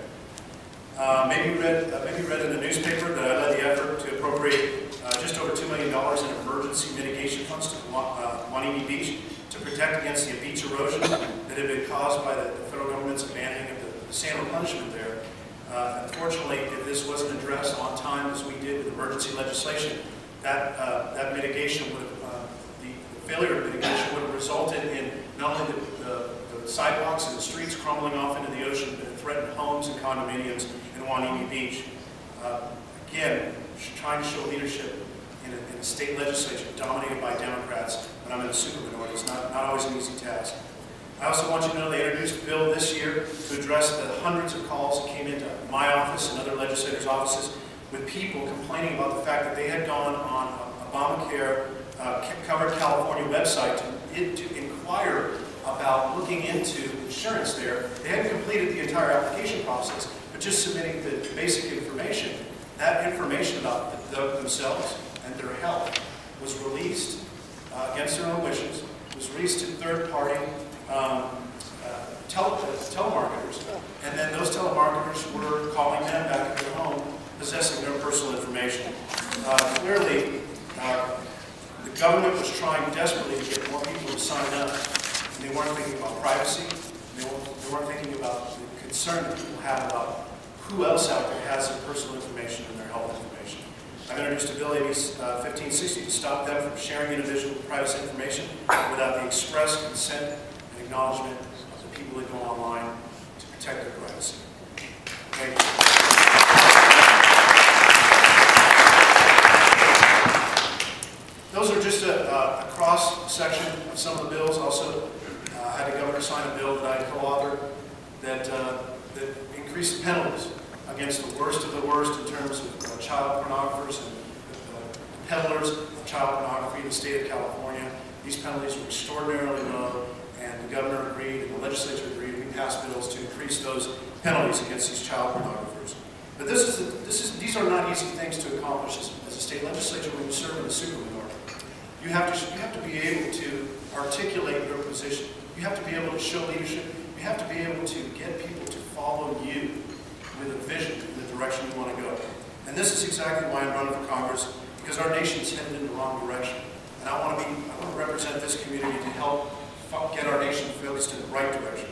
Maybe you read in the newspaper that I led the effort to appropriate just over $2 million in emergency mitigation funds to Juanini Beach to protect against the beach erosion that had been caused by the federal government's abandoning of the sand replenishment there. Unfortunately, if this wasn't addressed on time as we did with emergency legislation, that mitigation would have, the failure of mitigation would have resulted in not only the sidewalks and the streets crumbling off into the ocean, but it threatened homes and condominiums in Wanene Beach. Again, trying to show leadership in a state legislature dominated by Democrats when I'm in a superminority is not always an easy task. I also want you to know they introduced a bill this year to address the hundreds of calls that came into my office and other legislators' offices with people complaining about the fact that they had gone on Obamacare Covered California website to inquire about looking into insurance there. They hadn't completed the entire application process, but just submitting the basic information. That information about themselves and their health was released against their own wishes, was released to third-party telemarketers, and then those telemarketers were calling them back at their home, possessing their personal information. Clearly, the government was trying desperately to get more people to sign up, and they weren't thinking about privacy. They weren't thinking about the concern that people have about who else out there has their personal information and their health information. I've introduced a bill, AB 1560, to stop them from sharing individual private information without the express consent and acknowledgement of the people that go online to protect their privacy. Thank you. Those are just a cross-section of some of the bills. Also, I had the governor sign a bill that I co-authored that increased the penalties against the worst of the worst in terms of child pornographers and peddlers of child pornography in the state of California. These penalties were extraordinarily low, and the governor agreed and the legislature agreed, and we passed bills to increase those penalties against these child pornographers. But these are not easy things to accomplish as a state legislature when you serve in a superminority. You have to be able to articulate your position. You have to be able to show leadership. You have to be able to get people to follow you with a vision in the direction you want to go. And this is exactly why I'm running for Congress, because our nation's headed in the wrong direction. And I want to represent this community to help get our nation focused in the right direction.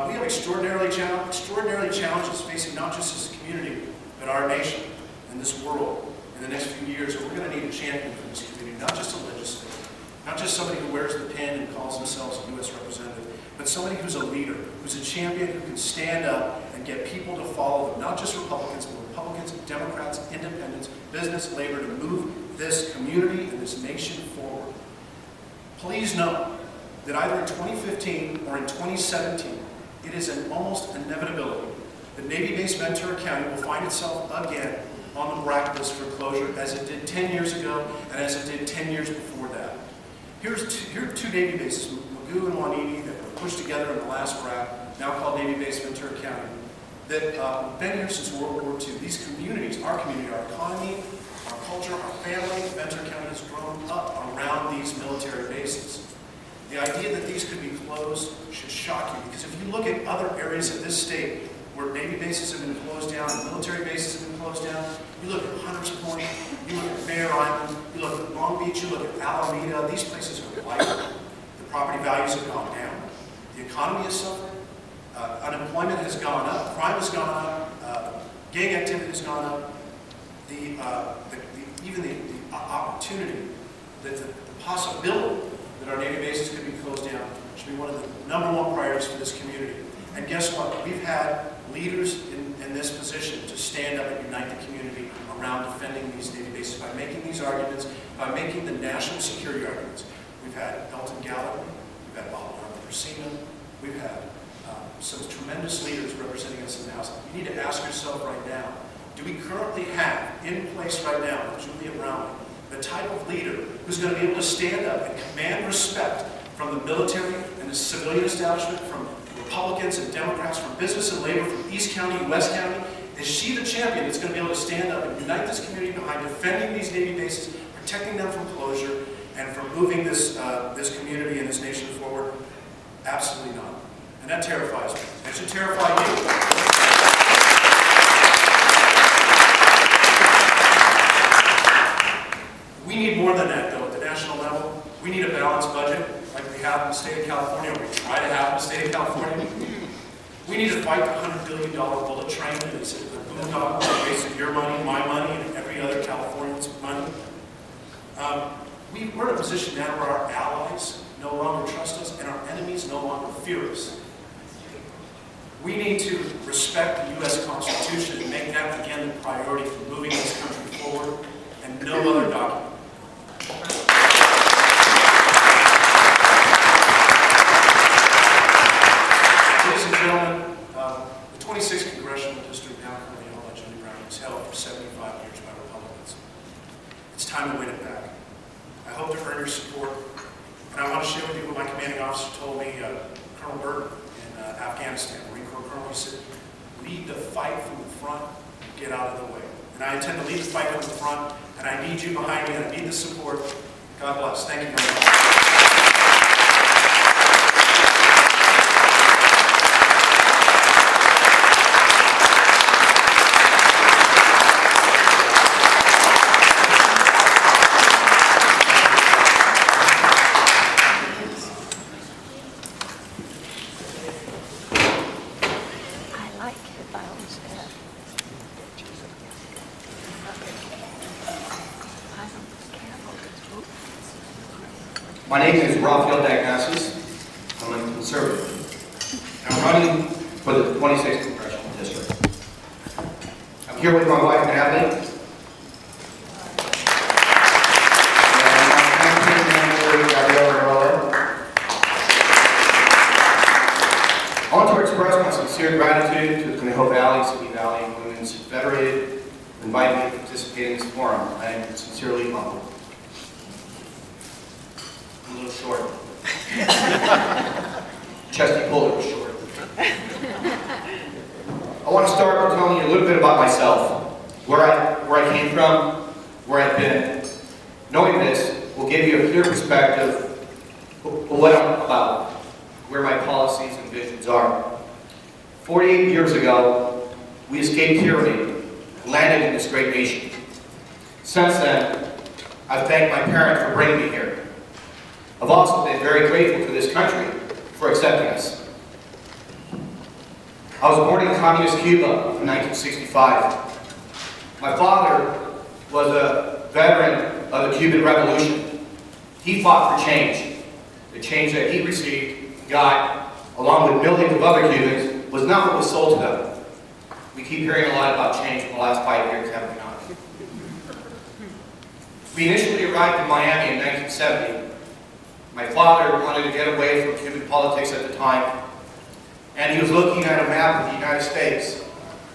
We have extraordinary challenges facing not just this community, but our nation and this world in the next few years. And we're going to need a champion for this community, not just a legislator, not just somebody who wears the pen and calls themselves a U.S. representative, but somebody who's a leader, who's a champion, who can stand up and get people to follow them, not just Republicans, but Republicans, Democrats, independents, business, labor, to move this community and this nation forward. Please know that either in 2015 or in 2017, it is an almost inevitability that Navy-based Ventura County will find itself again on the blacklist for closure, as it did 10 years ago and as it did 10 years before that. Here are two Navy bases, Magoo and Wanene, that were pushed together in the last BRAC, now called Navy-based Ventura County, that have been here since World War II. These communities, our community, our economy, our culture, our family, Ventura County has grown up around these military bases. The idea that these could be closed should shock you, because if you look at other areas of this state where Navy bases have been closed down, and military bases have been closed down, you look at Hunters Point, you look at Bear Island, you look at Long Beach, you look at Alameda, these places are like the property values have gone down. The economy has suffered. Unemployment has gone up. Crime has gone up. Gang activity has gone up. Even the opportunity, the possibility that our Navy bases could be closed down should be one of the #1 priorities for this community. And guess what? We've had leaders in this position to stand up and unite the community around defending these Navy bases by making these arguments, by making the national security arguments. We've had Elton Gallagher, we've had Bob Persina, we've had some tremendous leaders representing us in the House. You need to ask yourself right now, do we currently have in place right now, with Julia Brown, the type of leader who's going to be able to stand up and command respect from the military and the civilian establishment, from Republicans and Democrats, from business and labor, from East County and West County? Is she the champion that's going to be able to stand up and unite this community behind defending these Navy bases, protecting them from closure, and from moving this community and this nation forward? Absolutely not. And that terrifies me. That should terrify you. We need more than that, though, at the national level. We need a balanced budget, like we have in the state of California, or we try to have in the state of California. We need to fight the $100 billion bullet train that is the boondoggle, basically your money, my money, and every other Californian's money. We're in a position now where our allies no longer trust us and our enemies no longer fear us. We need to respect the U.S. Constitution and make that again the priority for moving this country forward, and no other document. Ladies and gentlemen, the 26th Congressional District, now currently held by Jimmy Brown, was held for 75 years by Republicans. It's time to win it back. I hope to earn your support, and I want to share with you what my commanding officer told me, Colonel Burton in Afghanistan, Marine Corps Colonel. He said, lead the fight from the front, get out of the way. And I intend to lead the fight from the front, and I need you behind me, and I need the support. God bless. Thank you very much. My name is Raphael Diagnosis. I'm a conservative. I'm running for the 26th Congressional District. I'm here with my wife, Natalie, and my campaign manager, Gabrielle. I want to express my sincere gratitude to the Conejo Valley, Simi Valley, and Women's Federated for inviting me to participate in this forum. I am sincerely humbled. A little short. Chesty Puller was short. I want to start by telling you a little bit about myself, where I came from, where I've been. Knowing this will give you a clear perspective of what I'm about, where my policies and visions are. 48 years ago, we escaped tyranny and landed in this great nation. Since then, I've thanked my parents for bringing me here. I've also been very grateful to this country for accepting us. I was born in communist Cuba in 1965. My father was a veteran of the Cuban Revolution. He fought for change. The change that he received, got, along with millions of other Cubans, was not what was sold to them. We keep hearing a lot about change in the last 5 years, haven't we not? We initially arrived in Miami in 1970. My father wanted to get away from Cuban politics at the time, and he was looking at a map of the United States,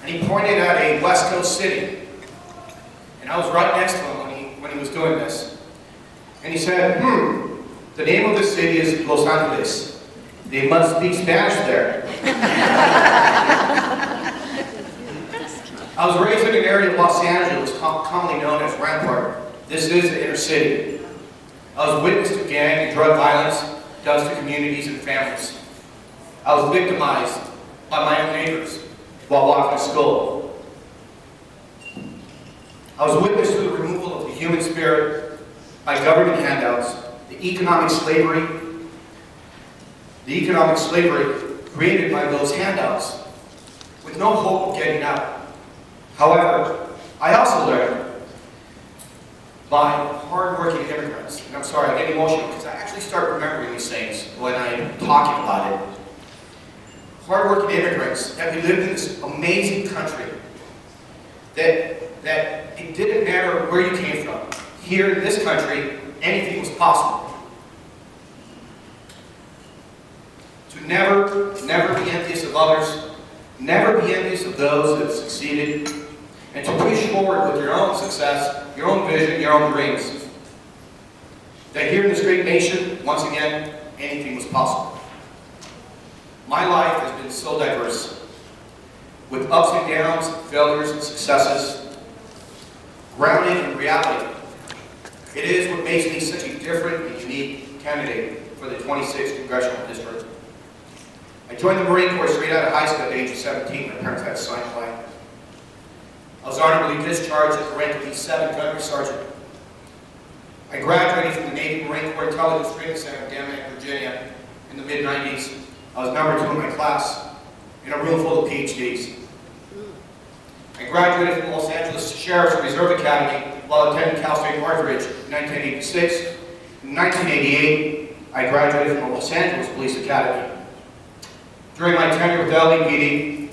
and he pointed at a West Coast city, and I was right next to him when he was doing this, and he said, the name of the city is Los Angeles. They must speak Spanish there. I was raised in an area of Los Angeles commonly known as Rampart. This is the inner city. I was witness to gang and drug violence does to communities and families. I was victimized by my own neighbors while walking to school. I was witness to the removal of the human spirit by government handouts, the economic slavery created by those handouts with no hope of getting out. However, I also learned by hard-working immigrants, and I'm sorry, I get emotional because I actually start remembering these things when I'm talking about it. Hard-working immigrants, that we lived in this amazing country, that it didn't matter where you came from. Here in this country, anything was possible. To never be envious of others, never be envious of those that have succeeded, and to push forward with your own success, your own vision, your own dreams. That here in this great nation, once again, anything was possible. My life has been so diverse, with ups and downs, failures and successes, grounded in reality. It is what makes me such a different and unique candidate for the 26th Congressional District. I joined the Marine Corps straight out of high school at the age of 17. My parents had a sign flag. I was honorably discharged at the rank of E7 Gunnery Sergeant. I graduated from the Navy Marine Corps Intelligence Training Center in Damac, Virginia in the mid-90s. I was number 2 in my class in a room full of PhDs. I graduated from Los Angeles Sheriff's Reserve Academy while attending Cal State Northridge in 1986. In 1988, I graduated from the Los Angeles Police Academy. During my tenure with LAPD,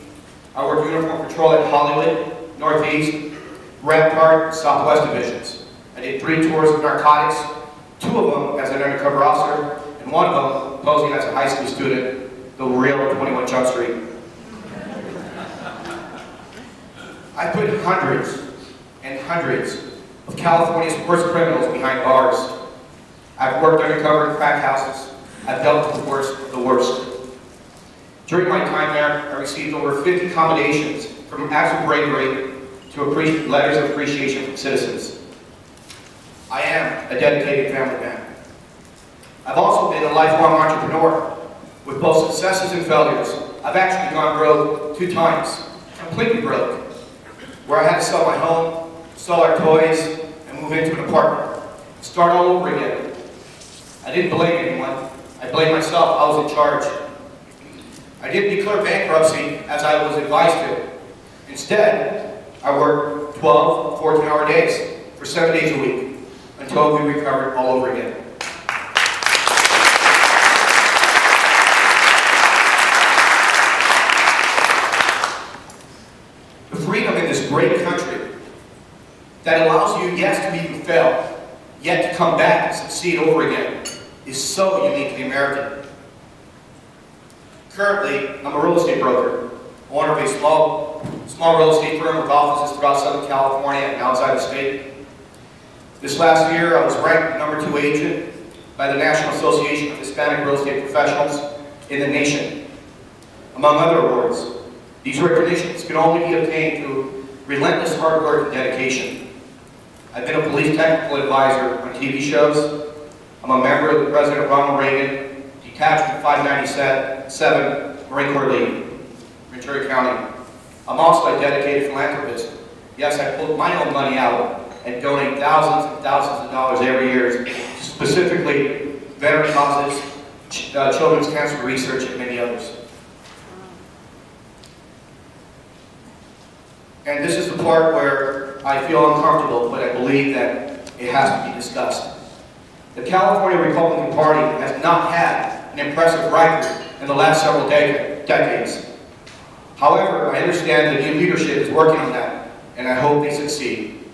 I worked uniform patrol at Hollywood, Northeast, Rampart, Southwest divisions. I did 3 tours of narcotics, 2 of them as an undercover officer, and 1 of them posing as a high school student, the real 21 Jump Street. I put hundreds and hundreds of California's worst criminals behind bars. I've worked undercover in crack houses. I've dealt with the worst of the worst. During my time there, I received over 50 commendations from acts of bravery to letters of appreciation from citizens. I am a dedicated family man. I've also been a lifelong entrepreneur with both successes and failures. I've actually gone broke 2 times, completely broke, where I had to sell my home, sell our toys, and move into an apartment. Start all over again. I didn't blame anyone. I blamed myself. I was in charge. I didn't declare bankruptcy as I was advised to. Instead, I worked 12, 14-hour days for 7 days a week until we recovered all over again. The freedom in this great country that allows you, yes, to even fail, yet to come back and succeed over again, is so uniquely American. Currently, I'm a real estate broker, owner of a small real estate firm with offices throughout Southern California and outside the state. This last year, I was ranked the #2 agent by the National Association of Hispanic Real Estate Professionals in the nation, among other awards. These recognitions can only be obtained through relentless hard work and dedication. I've been a police technical advisor on TV shows. I'm a member of the President Ronald Reagan Detachment 597 Marine Corps League, Ventura County. I'm also a dedicated philanthropist. Yes, I pulled my own money out and donate thousands and thousands of dollars every year, specifically veteran causes, children's cancer research, and many others. And this is the part where I feel uncomfortable, but I believe that it has to be discussed. The California Republican Party has not had an impressive record in the last several decades. However, I understand the new leadership is working on that, and I hope they succeed.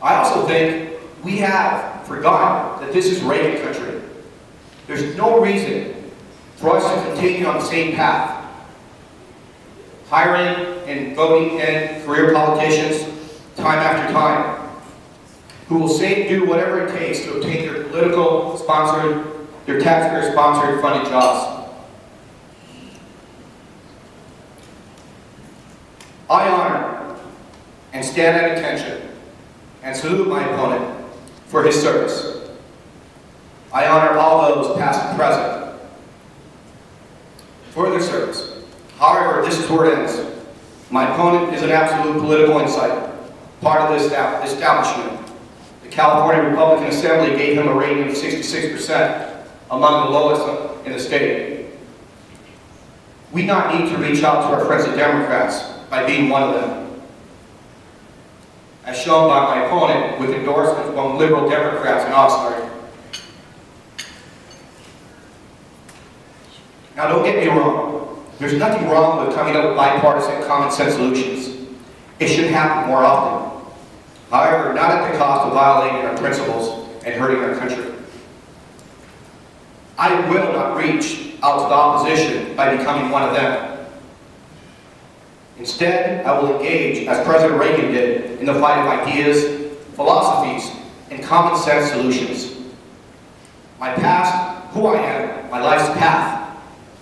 I also think we have forgotten that this is Reagan country. There's no reason for us to continue on the same path. Hiring and voting in career politicians time after time who will say and do whatever it takes to obtain their political sponsored, their taxpayer sponsored funded jobs. I honor and stand at attention and salute my opponent for his service. I honor all those past and present for their service. However, this is where it ends. My opponent is an absolute political insider, part of the establishment. The California Republican Assembly gave him a rating of 66%, among the lowest in the state. We not need to reach out to our friends the Democrats by being one of them, as shown by my opponent with endorsements from liberal Democrats in Oxnard. Now, don't get me wrong. There's nothing wrong with coming up with bipartisan, common sense solutions. It should happen more often. However, not at the cost of violating our principles and hurting our country. I will not reach out to the opposition by becoming one of them. Instead, I will engage, as President Reagan did, in the fight of ideas, philosophies, and common sense solutions. My past, who I am, my life's path,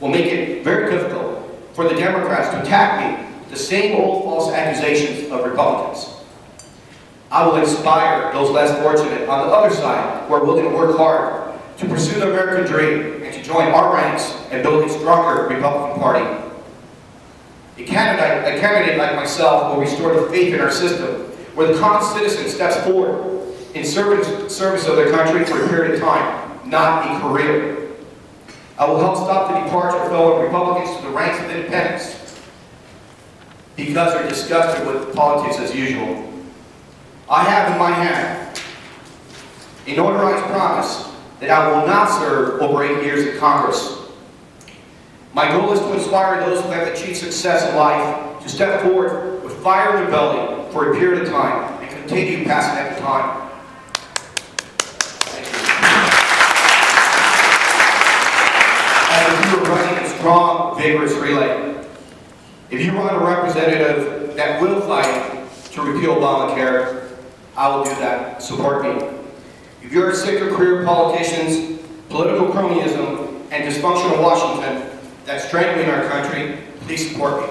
will make it very difficult for the Democrats to attack me with the same old false accusations of Republicans. I will inspire those less fortunate on the other side who are willing to work hard to pursue the American dream and to join our ranks and build a stronger Republican Party. A candidate like myself will restore the faith in our system, where the common citizen steps forward in service of their country for a period of time, not a career. I will help stop the departure of fellow Republicans to the ranks of independents because they're disgusted with politics as usual. I have in my hand a notarized promise that I will not serve over 8 years in Congress. My goal is to inspire those who have achieved success in life to step forward with fire in their belly for a period of time and continue passing that baton. Thank you. As if you were running a strong, vigorous relay, if you run a representative that will fight to repeal Obamacare, I will do that. Support me. If you're sick of career politicians, political cronyism, and dysfunctional Washington that's strangling our country, please support me.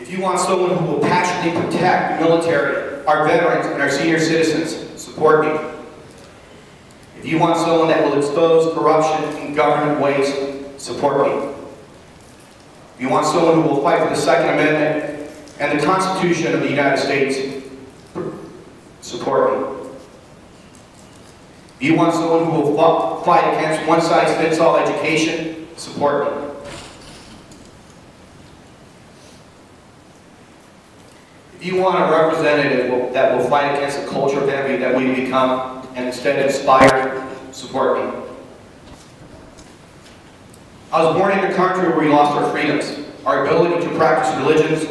If you want someone who will passionately protect the military, our veterans, and our senior citizens, support me. If you want someone that will expose corruption in government ways, support me. If you want someone who will fight for the Second Amendment and the Constitution of the United States, support me. If you want someone who will fight against one-size-fits-all education, support me. If you want a representative that will fight against the culture of envy that we become and instead inspire, support me. I was born in a country where we lost our freedoms, our ability to practice religions,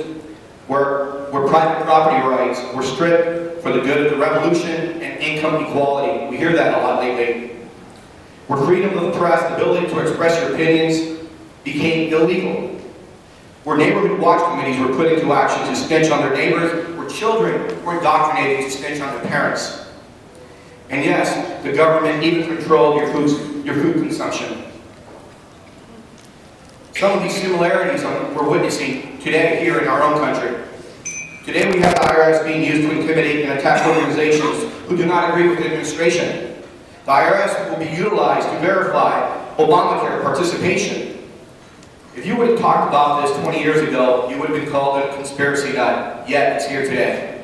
where private property rights were stripped for the good of the revolution and income equality. We hear that a lot lately. Where freedom of the press, the ability to express your opinions, became illegal. Where neighborhood watch committees were put into action to snitch on their neighbors, where children were indoctrinated to snitch on their parents. And yes, the government even controlled your food consumption. Some of these similarities we're witnessing today here in our own country. Today we have the IRS being used to intimidate and attack organizations who do not agree with the administration. The IRS will be utilized to verify Obamacare participation. If you would have talked about this 20 years ago, you would have been called a conspiracy nut, yet it's here today.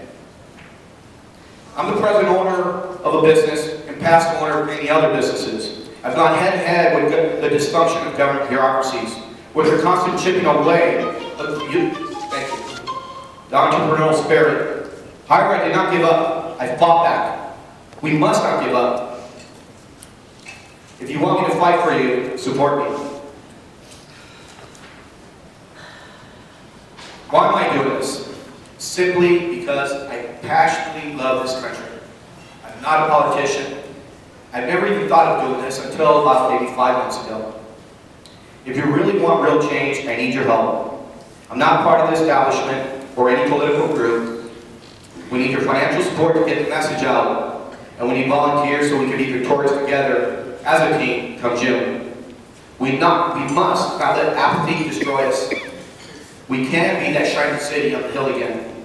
I'm the present owner of a business and past owner of many other businesses. I've gone head to head with the dysfunction of government bureaucracies, with their constant chipping away of the entrepreneurial spirit. However, I did not give up. I fought back. We must not give up. If you want me to fight for you, support me. Why am I doing this? Simply because I passionately love this country. I'm not a politician. I've never even thought of doing this until about maybe 5 months ago. If you really want real change, I need your help. I'm not part of the establishment or any political group. We need your financial support to get the message out. And we need volunteers so we can be victorious together as a team come June. We must not let apathy destroy us. We can be that shining city on the hill again.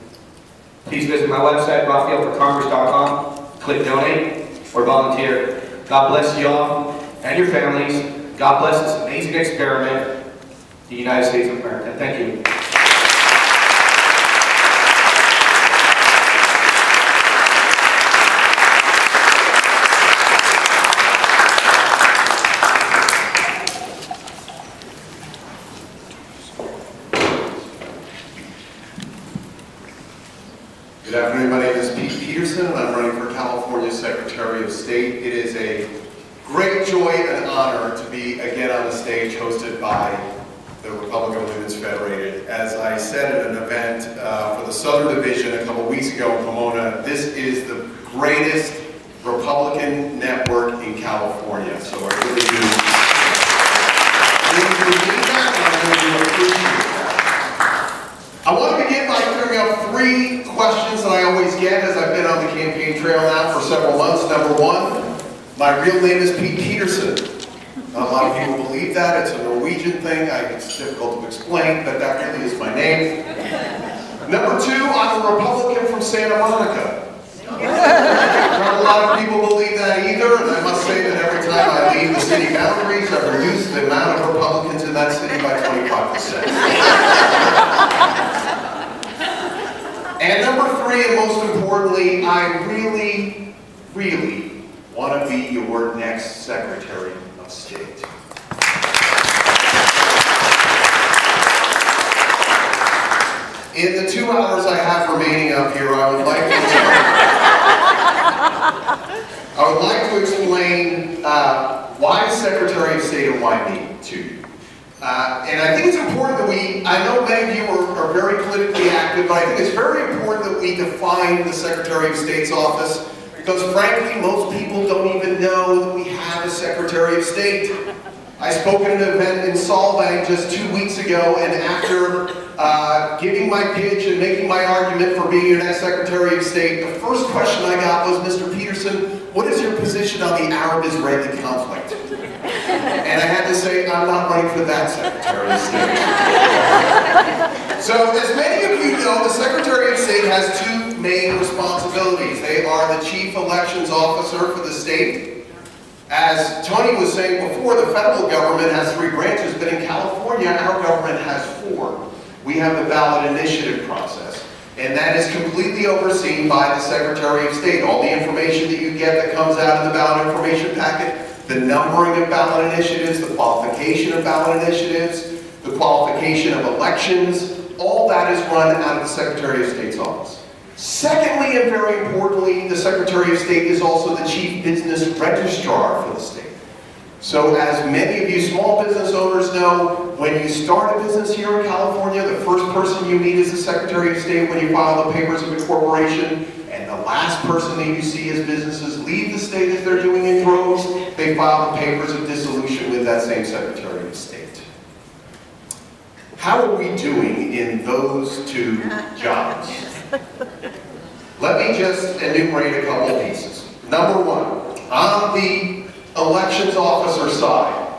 Please visit my website, raphaelforcongress.com, click donate, or volunteer. God bless you all and your families. God bless this amazing experiment, the United States of America. Thank you. Good afternoon, my name is Pete Peterson and I'm running for California Secretary of State. It is a great joy and honor to be again on the stage hosted by the Republican Women's Federated. As I said at an event for the Southern Division a couple weeks ago in Pomona, this is the greatest Republican network in California. So I really do believe that and I really do appreciate that. I want to begin by clearing up 3 questions that I always get as I've been on the campaign trail now for several months. Number 1, my real name is Pete Peterson. Not a lot of people believe that. It's a Norwegian thing. It's difficult to explain, but that really is my name. Number 2, I'm a Republican from Santa Monica. Not a lot of people believe that either, and I must say that every time I leave the city boundaries, I've reduced the amount of Republicans in that city by 25%. And number 3, and most importantly, I really, really want to be your next Secretary of State. In the 2 hours I have remaining up here, I would like to explain why Secretary of State and why me to you. And I think it's important that I know many of you are very politically active, but I think it's very important that we define the Secretary of State's office, because frankly, most people don't even know that we have a Secretary of State. I spoke at an event in Solvang just 2 weeks ago, and after giving my pitch and making my argument for being your next Secretary of State, the first question I got was, Mr. Peterson, what is your position on the Arab-Israeli conflict? And I had to say, I'm not running for that Secretary of State. So, as many of you know, the Secretary of State has two main responsibilities. They are the Chief Elections Officer for the state. As Tony was saying before, the federal government has 3 branches, but in California, our government has 4. We have the ballot initiative process, and that is completely overseen by the Secretary of State. All the information that you get that comes out of the ballot information packet, the numbering of ballot initiatives, the qualification of ballot initiatives, the qualification of elections, all that is run out of the Secretary of State's office. Secondly, and very importantly, the Secretary of State is also the Chief Business Registrar for the state. So as many of you small business owners know, when you start a business here in California, the first person you meet is the Secretary of State when you file the papers of incorporation, and the last person that you see as businesses leave the state as they're doing in droves, they file the papers of dissolution with that same Secretary of State. How are we doing in those 2 jobs? Let me just enumerate a couple pieces. Number 1, on the elections officer side,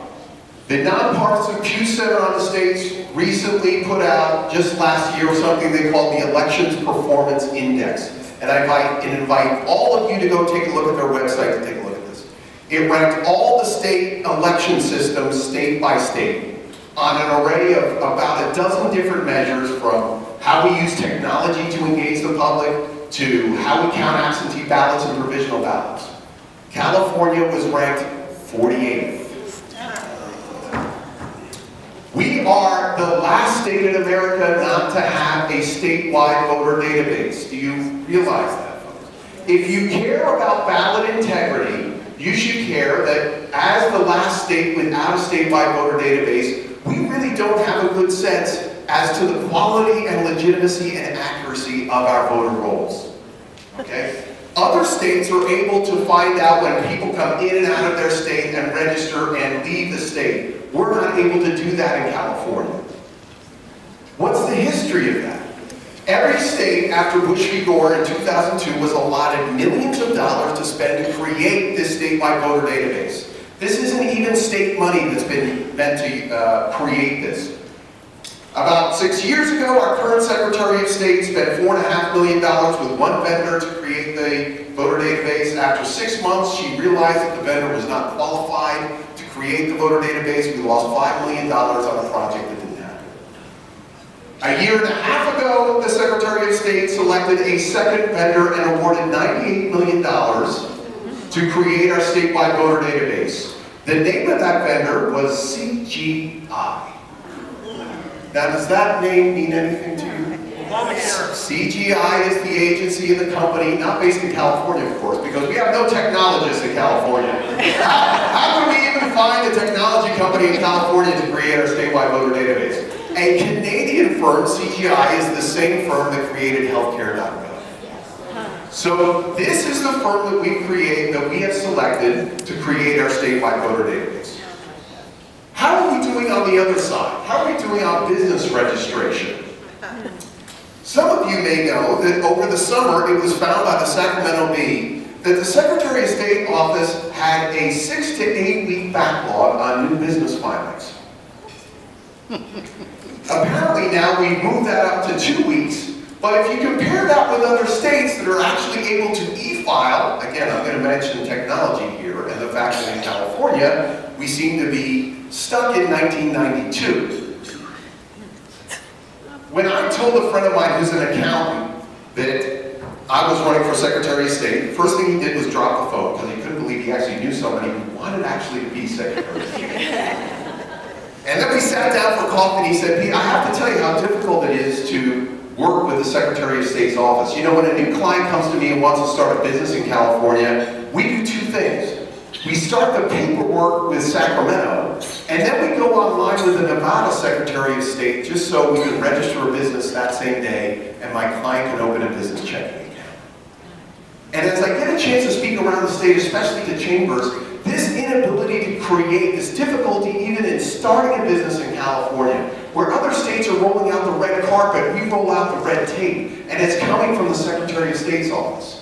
the nonpartisan Pew Center on the States recently put out, just last year, something they call the Elections Performance Index. And I invite all of you to go take a look at their website to take a look at this. It ranked all the state election systems state by state on an array of about a dozen different measures, from how we use technology to engage the public, to how we count absentee ballots and provisional ballots. California was ranked 48th. We are the last state in America not to have a statewide voter database. Do you realize that, folks? If you care about ballot integrity, you should care that as the last state without a statewide voter database, we really don't have a good sense as to the quality and legitimacy and accuracy of our voter rolls. Okay? Other states are able to find out when people come in and out of their state and register and leave the state. We're not able to do that in California. What's the history of that? Every state after Bush v. Gore in 2002 was allotted millions of dollars to spend to create this statewide voter database. This isn't even state money that's been meant to create this. About 6 years ago, our current Secretary of State spent $4.5 million with one vendor to create the voter database. After 6 months, she realized that the vendor was not qualified to create the voter database. We lost $5 million on a project that didn't happen. A year and a half ago, the Secretary of State selected a second vendor and awarded $98 million to create our statewide voter database. The name of that vendor was CGI. Now, does that name mean anything to you? CGI is the agency and the company, not based in California, of course, because we have no technologists in California. How can we even find a technology company in California to create our statewide voter database? A Canadian firm, CGI, is the same firm that created healthcare.gov. So this is the firm that we have selected to create our statewide voter database. How are we doing on the other side? How are we doing on business registration? Some of you may know that over the summer it was found by the Sacramento Bee that the Secretary of State office had a 6 to 8 week backlog on new business filings. Apparently now we've moved that up to 2 weeks. But if you compare that with other states that are actually able to e-file, again, I'm going to mention technology here, and the fact that in California, we seem to be stuck in 1992. When I told a friend of mine who's an accountant that I was running for Secretary of State, the first thing he did was drop the phone, because he couldn't believe he actually knew somebody who wanted actually to be Secretary of State. And then we sat down for coffee, and he said, Pete, I have to tell you how difficult it is to work with the Secretary of State's office. You know, when a new client comes to me and wants to start a business in California, we do two things. We start the paperwork with Sacramento, and then we go online with the Nevada Secretary of State just so we can register a business that same day and my client can open a business checking account. And as I get a chance to speak around the state, especially to chambers, this inability to create, this difficulty even in starting a business in California, where other states are rolling out the red carpet, we roll out the red tape, and it's coming from the Secretary of State's office.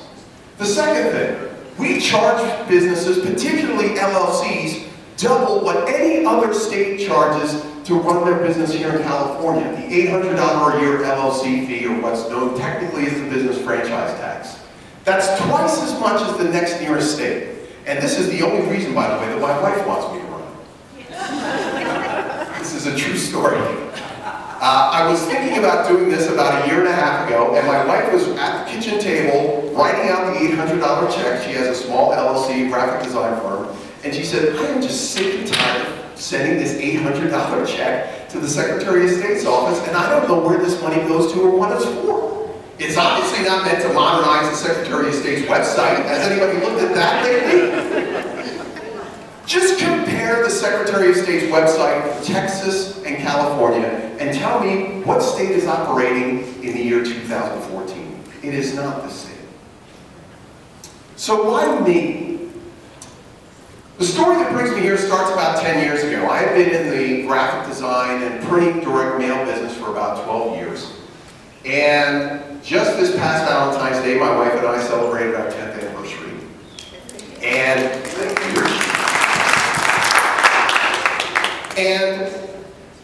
The second thing, we charge businesses, particularly LLCs, double what any other state charges to run their business here in California. The $800 a year LLC fee, or what's known technically as the business franchise tax. That's twice as much as the next nearest state. And this is the only reason, by the way, that my wife wants me to run. This is a true story. I was thinking about doing this about a year and a half ago, and my wife was at the kitchen table writing out the $800 check. She has a small LLC, graphic design firm, and she said, I am just sick and tired of sending this $800 check to the Secretary of State's office, and I don't know where this money goes to or what it's for. It's obviously not meant to modernize the Secretary of State's website. Has anybody looked at that lately? Just compare the Secretary of State's website of Texas and California and tell me what state is operating in the year 2014. It is not the same. So why me? The story that brings me here starts about 10 years ago. I had been in the graphic design and printing direct mail business for about 12 years. And just this past Valentine's Day, my wife and I celebrated our 10th anniversary. And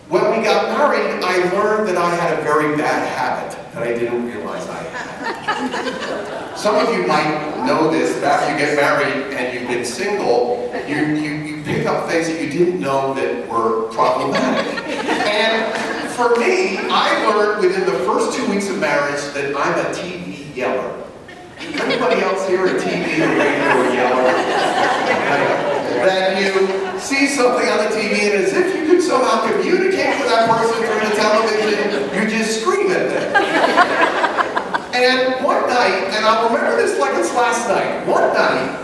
when we got married, I learned that I had a very bad habit that I didn't realize I had. Some of you might know this, that after you get married and you've been single, you pick up things that you didn't know that were problematic. And for me, I learned within the first 2 weeks of marriage that I'm a TV yeller. Anybody else here a TV or radio yeller? That you see something on the TV and as if you could somehow communicate with that person through the television, you just scream at them. And one night, and I'll remember this like it's last night, one night,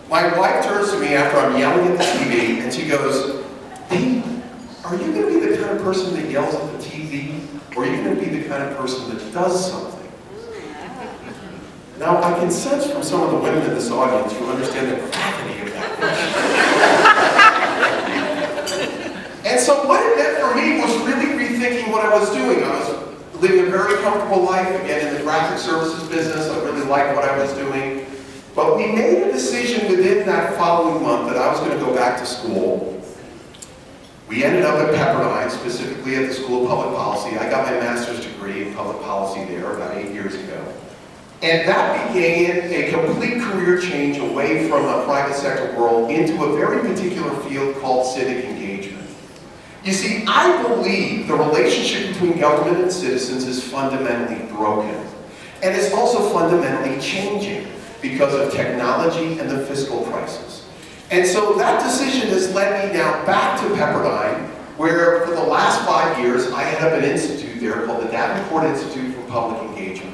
my wife turns to me after I'm yelling at the TV and she goes, Pete, are you going to be the kind of person that yells at the TV, or are you going to be the kind of person that does something? Now, I can sense from some of the women in this audience who understand the gravity of that question. And so what it meant for me was really rethinking what I was doing. I was living a very comfortable life, again, in the graphic services business. I really liked what I was doing. But we made a decision within that following month that I was going to go back to school. We ended up at Pepperdine, specifically at the School of Public Policy. I got my master's degree in public policy there about 8 years ago. And that began a complete career change away from the private sector world into a very particular field called civic engagement. You see, I believe the relationship between government and citizens is fundamentally broken. And it's also fundamentally changing because of technology and the fiscal crisis. And so that decision has led me now back to Pepperdine, where for the last 5 years I head up an institute there called the Davenport Institute for Public Engagement.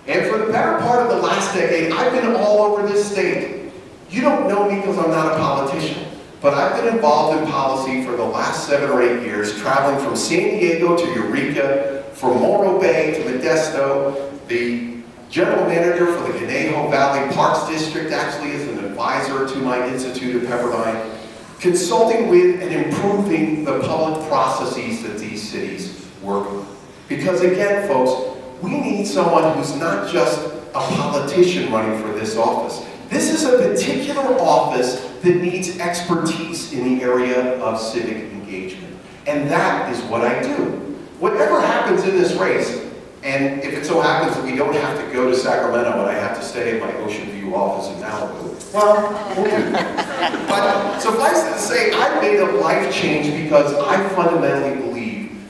And for the better part of the last decade, I've been all over this state. You don't know me because I'm not a politician, but I've been involved in policy for the last 7 or 8 years, traveling from San Diego to Eureka, from Morro Bay to Modesto. The general manager for the Conejo Valley Parks District actually is an advisor to my institute at Pepperdine, consulting with and improving the public processes that these cities work with. Because again, folks, we need someone who's not just a politician running for this office. This is a particular office that needs expertise in the area of civic engagement. And that is what I do. Whatever happens in this race, and if it so happens that we don't have to go to Sacramento and I have to stay at my Ocean View office in Malibu, well, we'll do that. But suffice it to say, I've made a life change because I fundamentally believe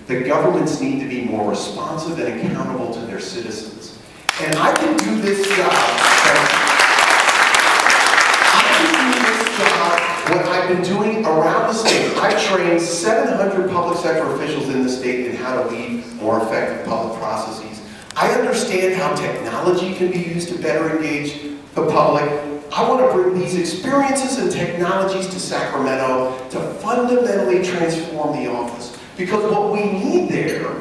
that governments need to be more responsive and accountable to their citizens. And I can do this job. What I've been doing around the state. I've trained 700 public sector officials in the state in how to lead more effective public processes. I understand how technology can be used to better engage the public. I want to bring these experiences and technologies to Sacramento to fundamentally transform the office. Because what we need there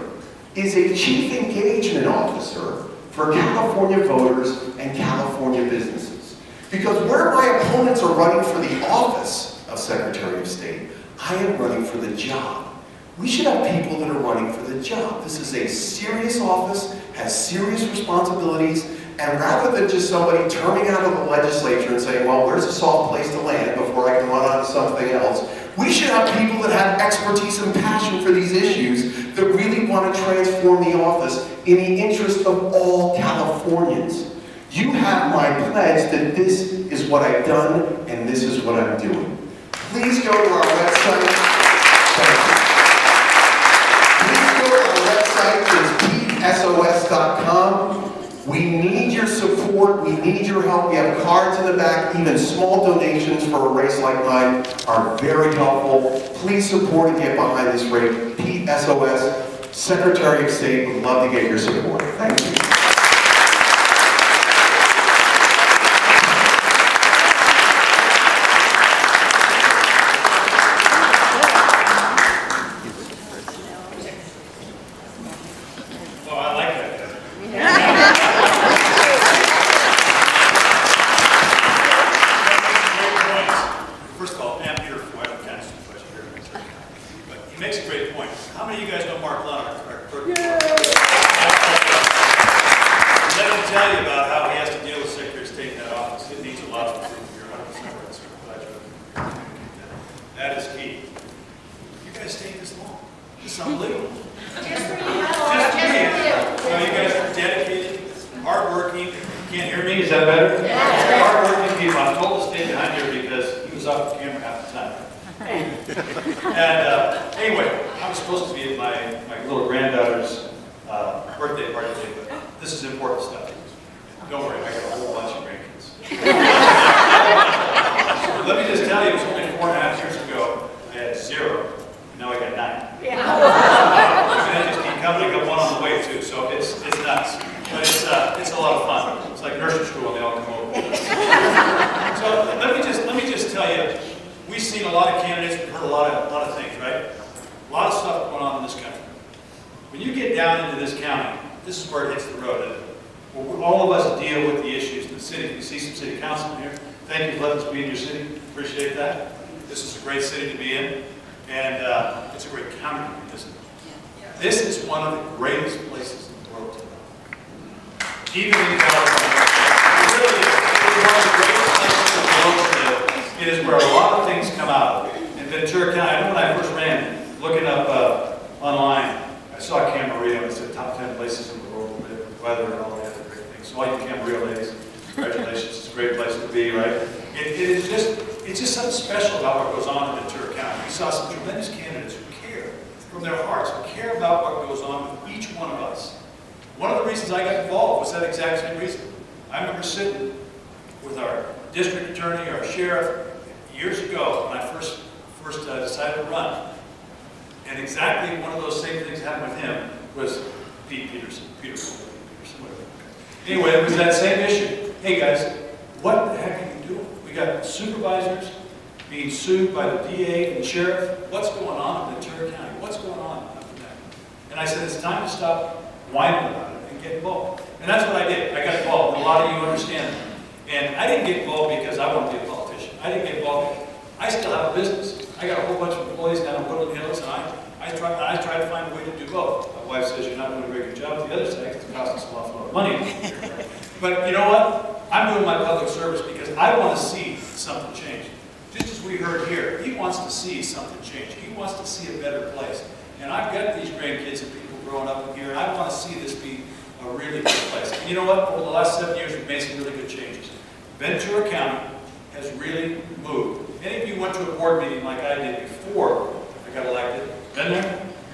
is a chief engagement officer for California voters and California businesses. Because where my opponents are running for the office of Secretary of State, I am running for the job. We should have people that are running for the job. This is a serious office, has serious responsibilities, and rather than just somebody turning out of the legislature and saying, well, where's a soft place to land before I can run on to something else, we should have people that have expertise and passion for these issues that really want to transform the office in the interest of all Californians. You have my pledge that this is what I've done and this is what I'm doing. Please go to our website. It's petesos.com. We need your support, we need your help. We have cards in the back. Even small donations for a race like mine are very helpful. Please support and get behind this race. Pete SOS, Secretary of State, would love to get your support. Thank you.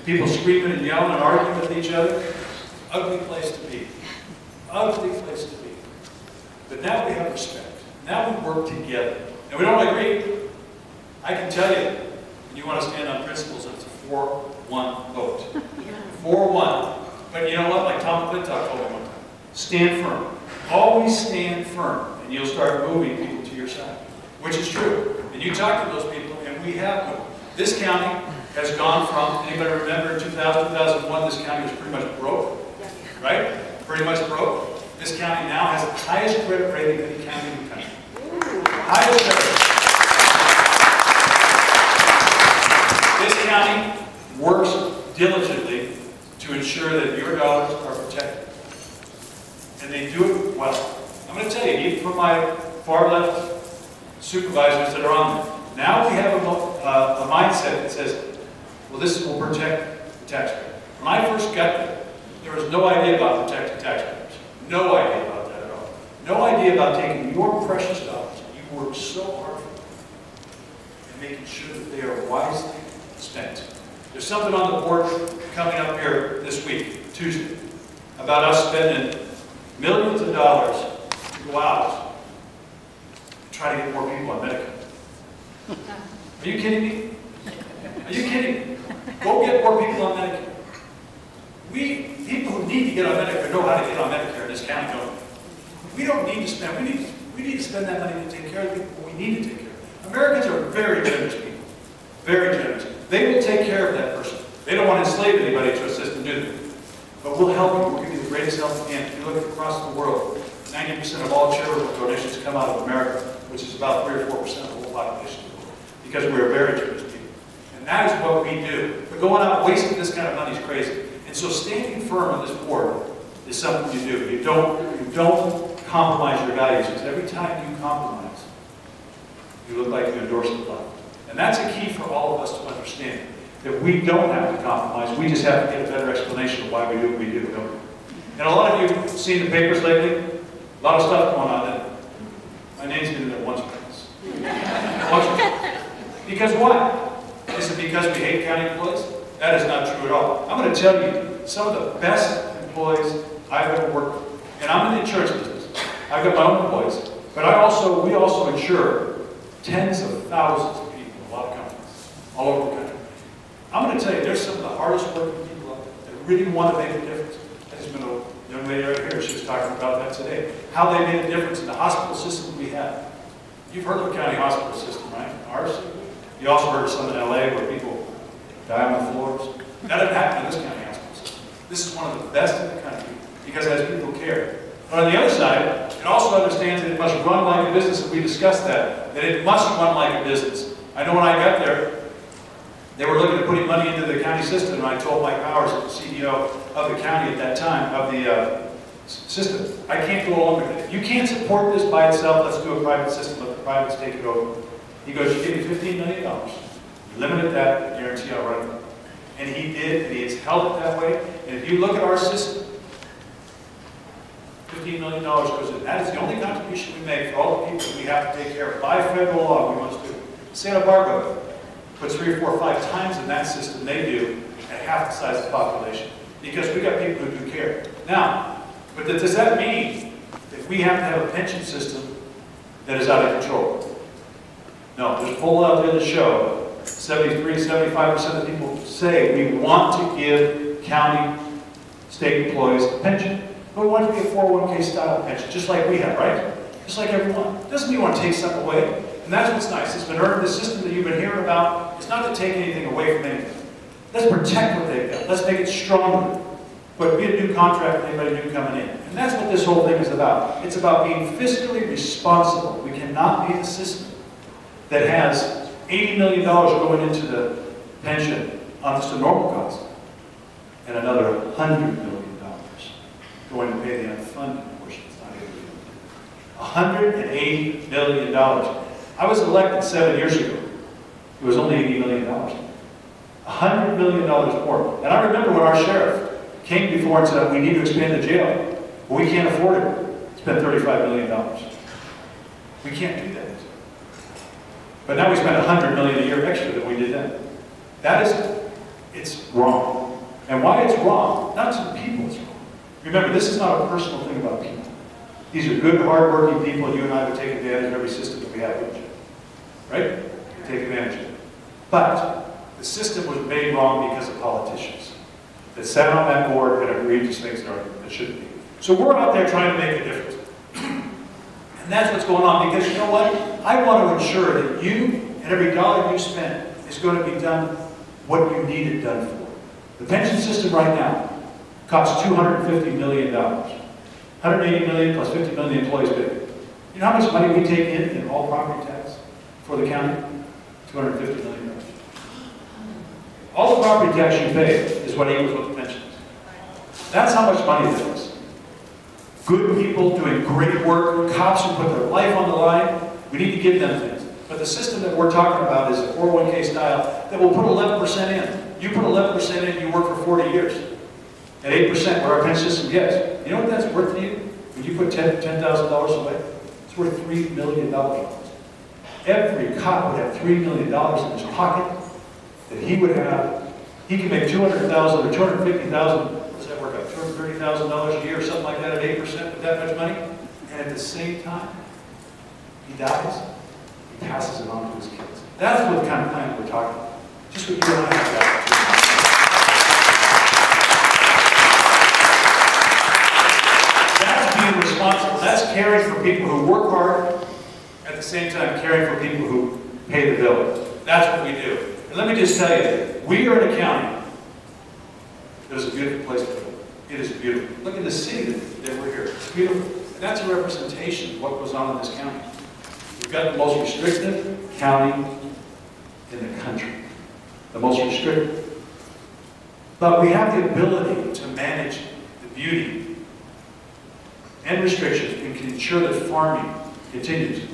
People screaming and yelling and arguing with each other. Ugly place to be. Ugly place to be. But now we have respect. Now we work together. And we don't agree. I can tell you, when you want to stand on principles, it's a 4-1 vote. 4-1. But you know what? Like Tom McClintock told me one time, stand firm. Always stand firm, and you'll start moving people to your side, which is true. And you talk to those people, and we have moved. This county has gone from, anybody remember in 2000, 2001, this county was pretty much broke, right? Pretty much broke. This county now has the highest credit rating of any county in the country. Highest credit rating. This county works diligently to ensure that your dollars are protected. And they do it well. I'm going to tell you, even from my far left supervisors that are on there, now we have a mindset that says, well, this will protect the taxpayer. When I first got there was no idea about protecting taxpayers. No idea about that at all. No idea about taking your precious dollars that you worked so hard for and making sure that they are wisely spent. There's something on the board coming up here this week, Tuesday, about us spending millions of dollars to go out and try to get more people on Medicare. Are you kidding me? Are you kidding me? Go get more people on Medicare. People who need to get on Medicare know how to get on Medicare in this county, don't we? We don't need to spend, we need to spend that money to take care of the people we need to take care of. Americans are very generous people. Very generous. They will take care of that person. They don't want to enslave anybody to a system, do they? But we'll help you. We'll give you the greatest help we can. If you look across the world, 90% of all charitable donations come out of America, which is about 3 or 4% of the whole population of the world, because we're very generous people. And that is what we do. But going out wasting this kind of money is crazy. And so standing firm on this board is something you do. You don't compromise your values, because every time you compromise, you look like you endorse the left. And that's a key for all of us to understand, that we don't have to compromise. We just have to get a better explanation of why we do what we do, don't we? And a lot of you have seen the papers lately. A lot of stuff going on there. My name's been in there once or twice. Once or twice. Because why? Is it because we hate county employees? That is not true at all. I'm going to tell you, some of the best employees I've ever worked with, and I'm in the insurance business. I've got my own employees, but we also insure tens of thousands of people in a lot of companies, all over the country. I'm going to tell you, there's some of the hardest working people out there that really want to make a difference. There's been a young lady right here, she was talking about that today, how they made a difference in the hospital system we have. You've heard of the county hospital system, right? Ours. You also heard of some in LA where people die on the floors. That doesn't happen in this county hospital system. This is one of the best in the country because it has people care. But on the other side, it also understands that it must run like a business, and we discussed that it must run like a business. I know when I got there, they were looking at putting money into the county system, and I told Mike Powers, the CEO of the county at that time, of the system, I can't go along with it. You can't support this by itself, let's do a private system, let the privates take it over. He goes, you give me $15 million, you limit that, I guarantee I'll run it. And he did, and he has held it that way. And if you look at our system, $15 million goes in. That is the only contribution we make for all the people that we have to take care of. By federal law, we must do. Santa Barbara puts 3 or 4 or 5 times in that system they do at half the size of the population. Because we got people who do care. Now, but does that mean that we have to have a pension system that is out of control? No, there's a poll out there to show 73, 75% of people say we want to give county, state employees a pension. But we want it to be a 401k style pension, just like we have, right? Just like everyone. Doesn't mean you want to take something away. And that's what's nice. It's been earned, the system that you've been hearing about, it's not to take anything away from anything. Let's protect what they've got. Let's make it stronger. But be a new contract with anybody new coming in. And that's what this whole thing is about. It's about being fiscally responsible. We cannot be the system that has $80 million going into the pension on just a normal cost, and another $100 million going to pay the unfunded portion. It's not $180 million. I was elected 7 years ago. It was only $80 million. $100 million more. And I remember when our sheriff came before and said, we need to expand the jail, but we can't afford it. Spend $35 million. We can't do that. But now we spend $100 million a year extra than we did then. That is, it's wrong. And why it's wrong, not to the people it's wrong. Remember, this is not a personal thing about people. These are good, hard-working people, and you and I would take advantage of every system that we have, wouldn't you? Right? Take advantage of it. But the system was made wrong because of politicians. that sat on that board and agreed to things that shouldn't be. So we're out there trying to make a difference. And that's what's going on, because you know what? I want to ensure that you and every dollar you spend is going to be done what you need it done for. The pension system right now costs $250 million. 180 million plus 50 million employees pay. You know how much money we take in all property tax for the county? $250 million. All the property tax you pay is what equals what the pension is. That's how much money there is. Good people doing great work, cops who put their life on the line, we need to give them things. But the system that we're talking about is a 401k style that will put 11% in. You put 11% in, you work for 40 years. At 8%, where our pension system gets. You know what that's worth to you? When you put $10,000 away, it's worth $3 million. Every cop would have $3 million in his pocket that he would have. He can make $200,000 or $250,000. What does that work out? $230,000 a year or something like that at 8% with that much money. And at the same time, he dies. He passes it on to his kids. That's what the kind of plan we're talking about. Just what you and I have got. That's being responsible. That's caring for people who work hard, at the same time caring for people who pay the bill. That's what we do. And let me just tell you, we are in a county that is a beautiful place to live. It is beautiful. Look at the city that we're here. It's beautiful. And that's a representation of what goes on in this county. We've got the most restrictive county in the country. The most restrictive. But we have the ability to manage the beauty and restrictions and can ensure that farming continues. Do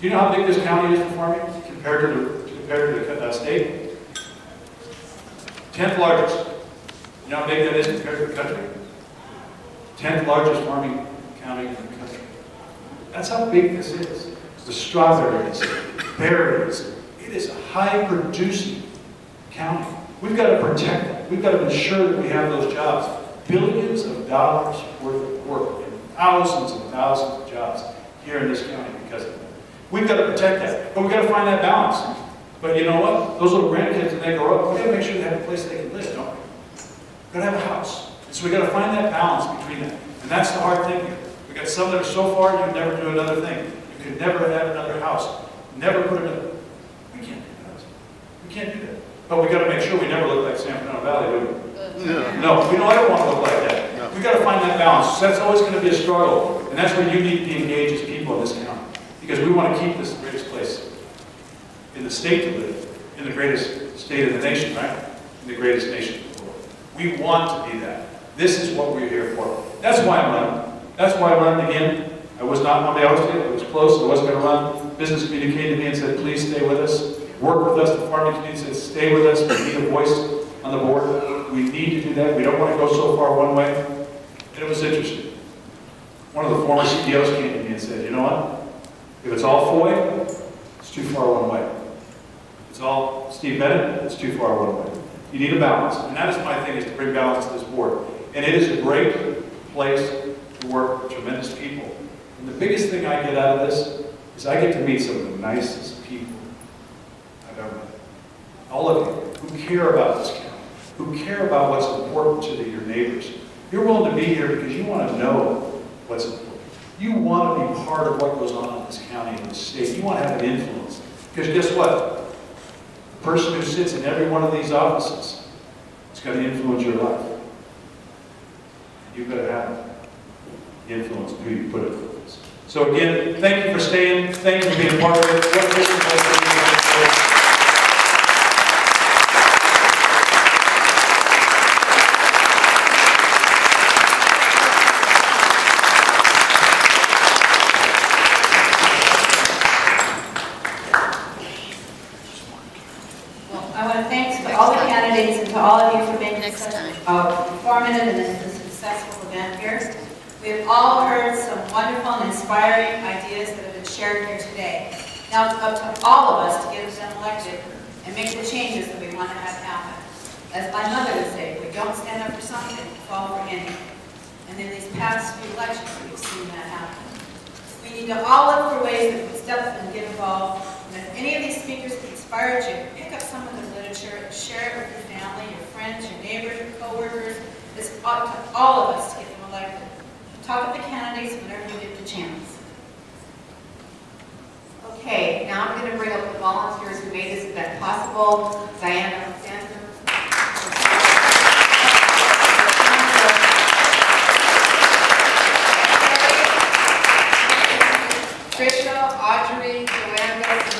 you know how big this county is for farming compared to the state? 10th largest. You know how big that is compared to the country? 10th largest farming county in the country. That's how big this is. The strawberries, berries. It is a high-producing county. We've got to protect them. We've got to ensure that we have those jobs. Billions of dollars worth of work and thousands of jobs here in this county because of that. We've got to protect that, but we've got to find that balance. But you know what? Those little grandkids, when they grow up, we've got to make sure they have a place they can live, don't we? We've got to have a house. And so we've got to find that balance between that. And that's the hard thing here. We've got some that are so far, you never do another thing. You could never have another house. Never put another. We can't do that. We can't do that. But we've got to make sure we never look like San Fernando Valley, do we? No, I don't want to look like that. No. We've got to find that balance. So that's always going to be a struggle. And that's where you need to be engaged as people in this county. Because we want to keep this the greatest place in the state to live, in the greatest state of the nation, right? In the greatest nation of the world. We want to be that. This is what we're here for. That's why I'm running. That's why I'm running again. I was not on the outside. I was close. I wasn't going to run. Business community came to me and said, please stay with us. Work with us. The farming community said, stay with us. We need a voice on the board. We need to do that. We don't want to go so far one way. And it was interesting. One of the former CEOs came to me and said, you know what? If it's all Foy, it's too far one way. If it's all Steve Bennett, it's too far one way. You need a balance. And that is my thing, is to bring balance to this board. And it is a great place to work with tremendous people. And the biggest thing I get out of this is I get to meet some of the nicest people I've ever met. All of you who care about this county, who care about what's important to your neighbors. You're willing to be here because you want to know what's important. You want to be part of what goes on in this county and this state. You want to have an influence. Because guess what? The person who sits in every one of these offices is going to influence your life. You've got to have the influence of who you put in place. So again, thank you for staying. Thank you for being part of it. What a different place to be. And to all of you for making such an informative and successful event here. We have all heard some wonderful and inspiring ideas that have been shared here today. Now it's up to all of us to get them elected and make the changes that we want to have happen. As my mother would say, if we don't stand up for something, we fall for anything. And in these past few elections, we've seen that happen. We need to all look for ways that we can step up and get involved. And if any of these speakers inspired you, pick up some of the literature and share it with your family, your friends, your neighbors, your coworkers, talk to all of us to get them elected. Talk to the candidates whenever you get the chance. Okay, now I'm going to bring up the volunteers who made this event possible. Diana Santos. Trisha, Audrey, Joanna, okay.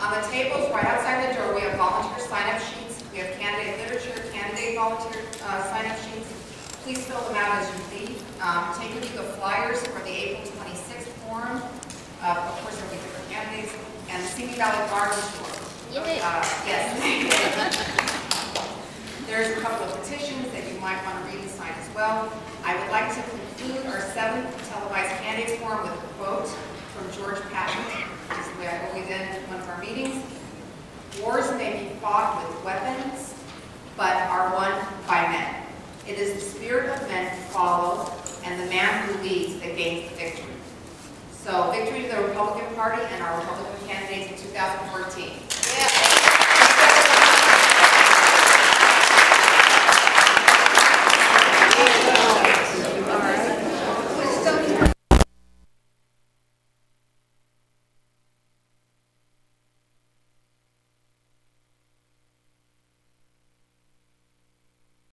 On the tables right outside the door, we have volunteer sign-up sheets. We have candidate literature, candidate volunteer sign-up sheets. Please fill them out as you leave. Take with you the flyers for the April 26th forum. Of course, there will be different candidates. And the Simi Valley Garden Tour. Yes. There's a couple of petitions that you might want to read and sign as well. I would like to conclude our 7th televised candidates forum with a quote from George Patton. This is the way I always end one of our meetings. Wars may be fought with weapons, but are won by men. It is the spirit of men who follow and the man who leads that gains the victory. So victory to the Republican Party and our Republican candidates in 2014.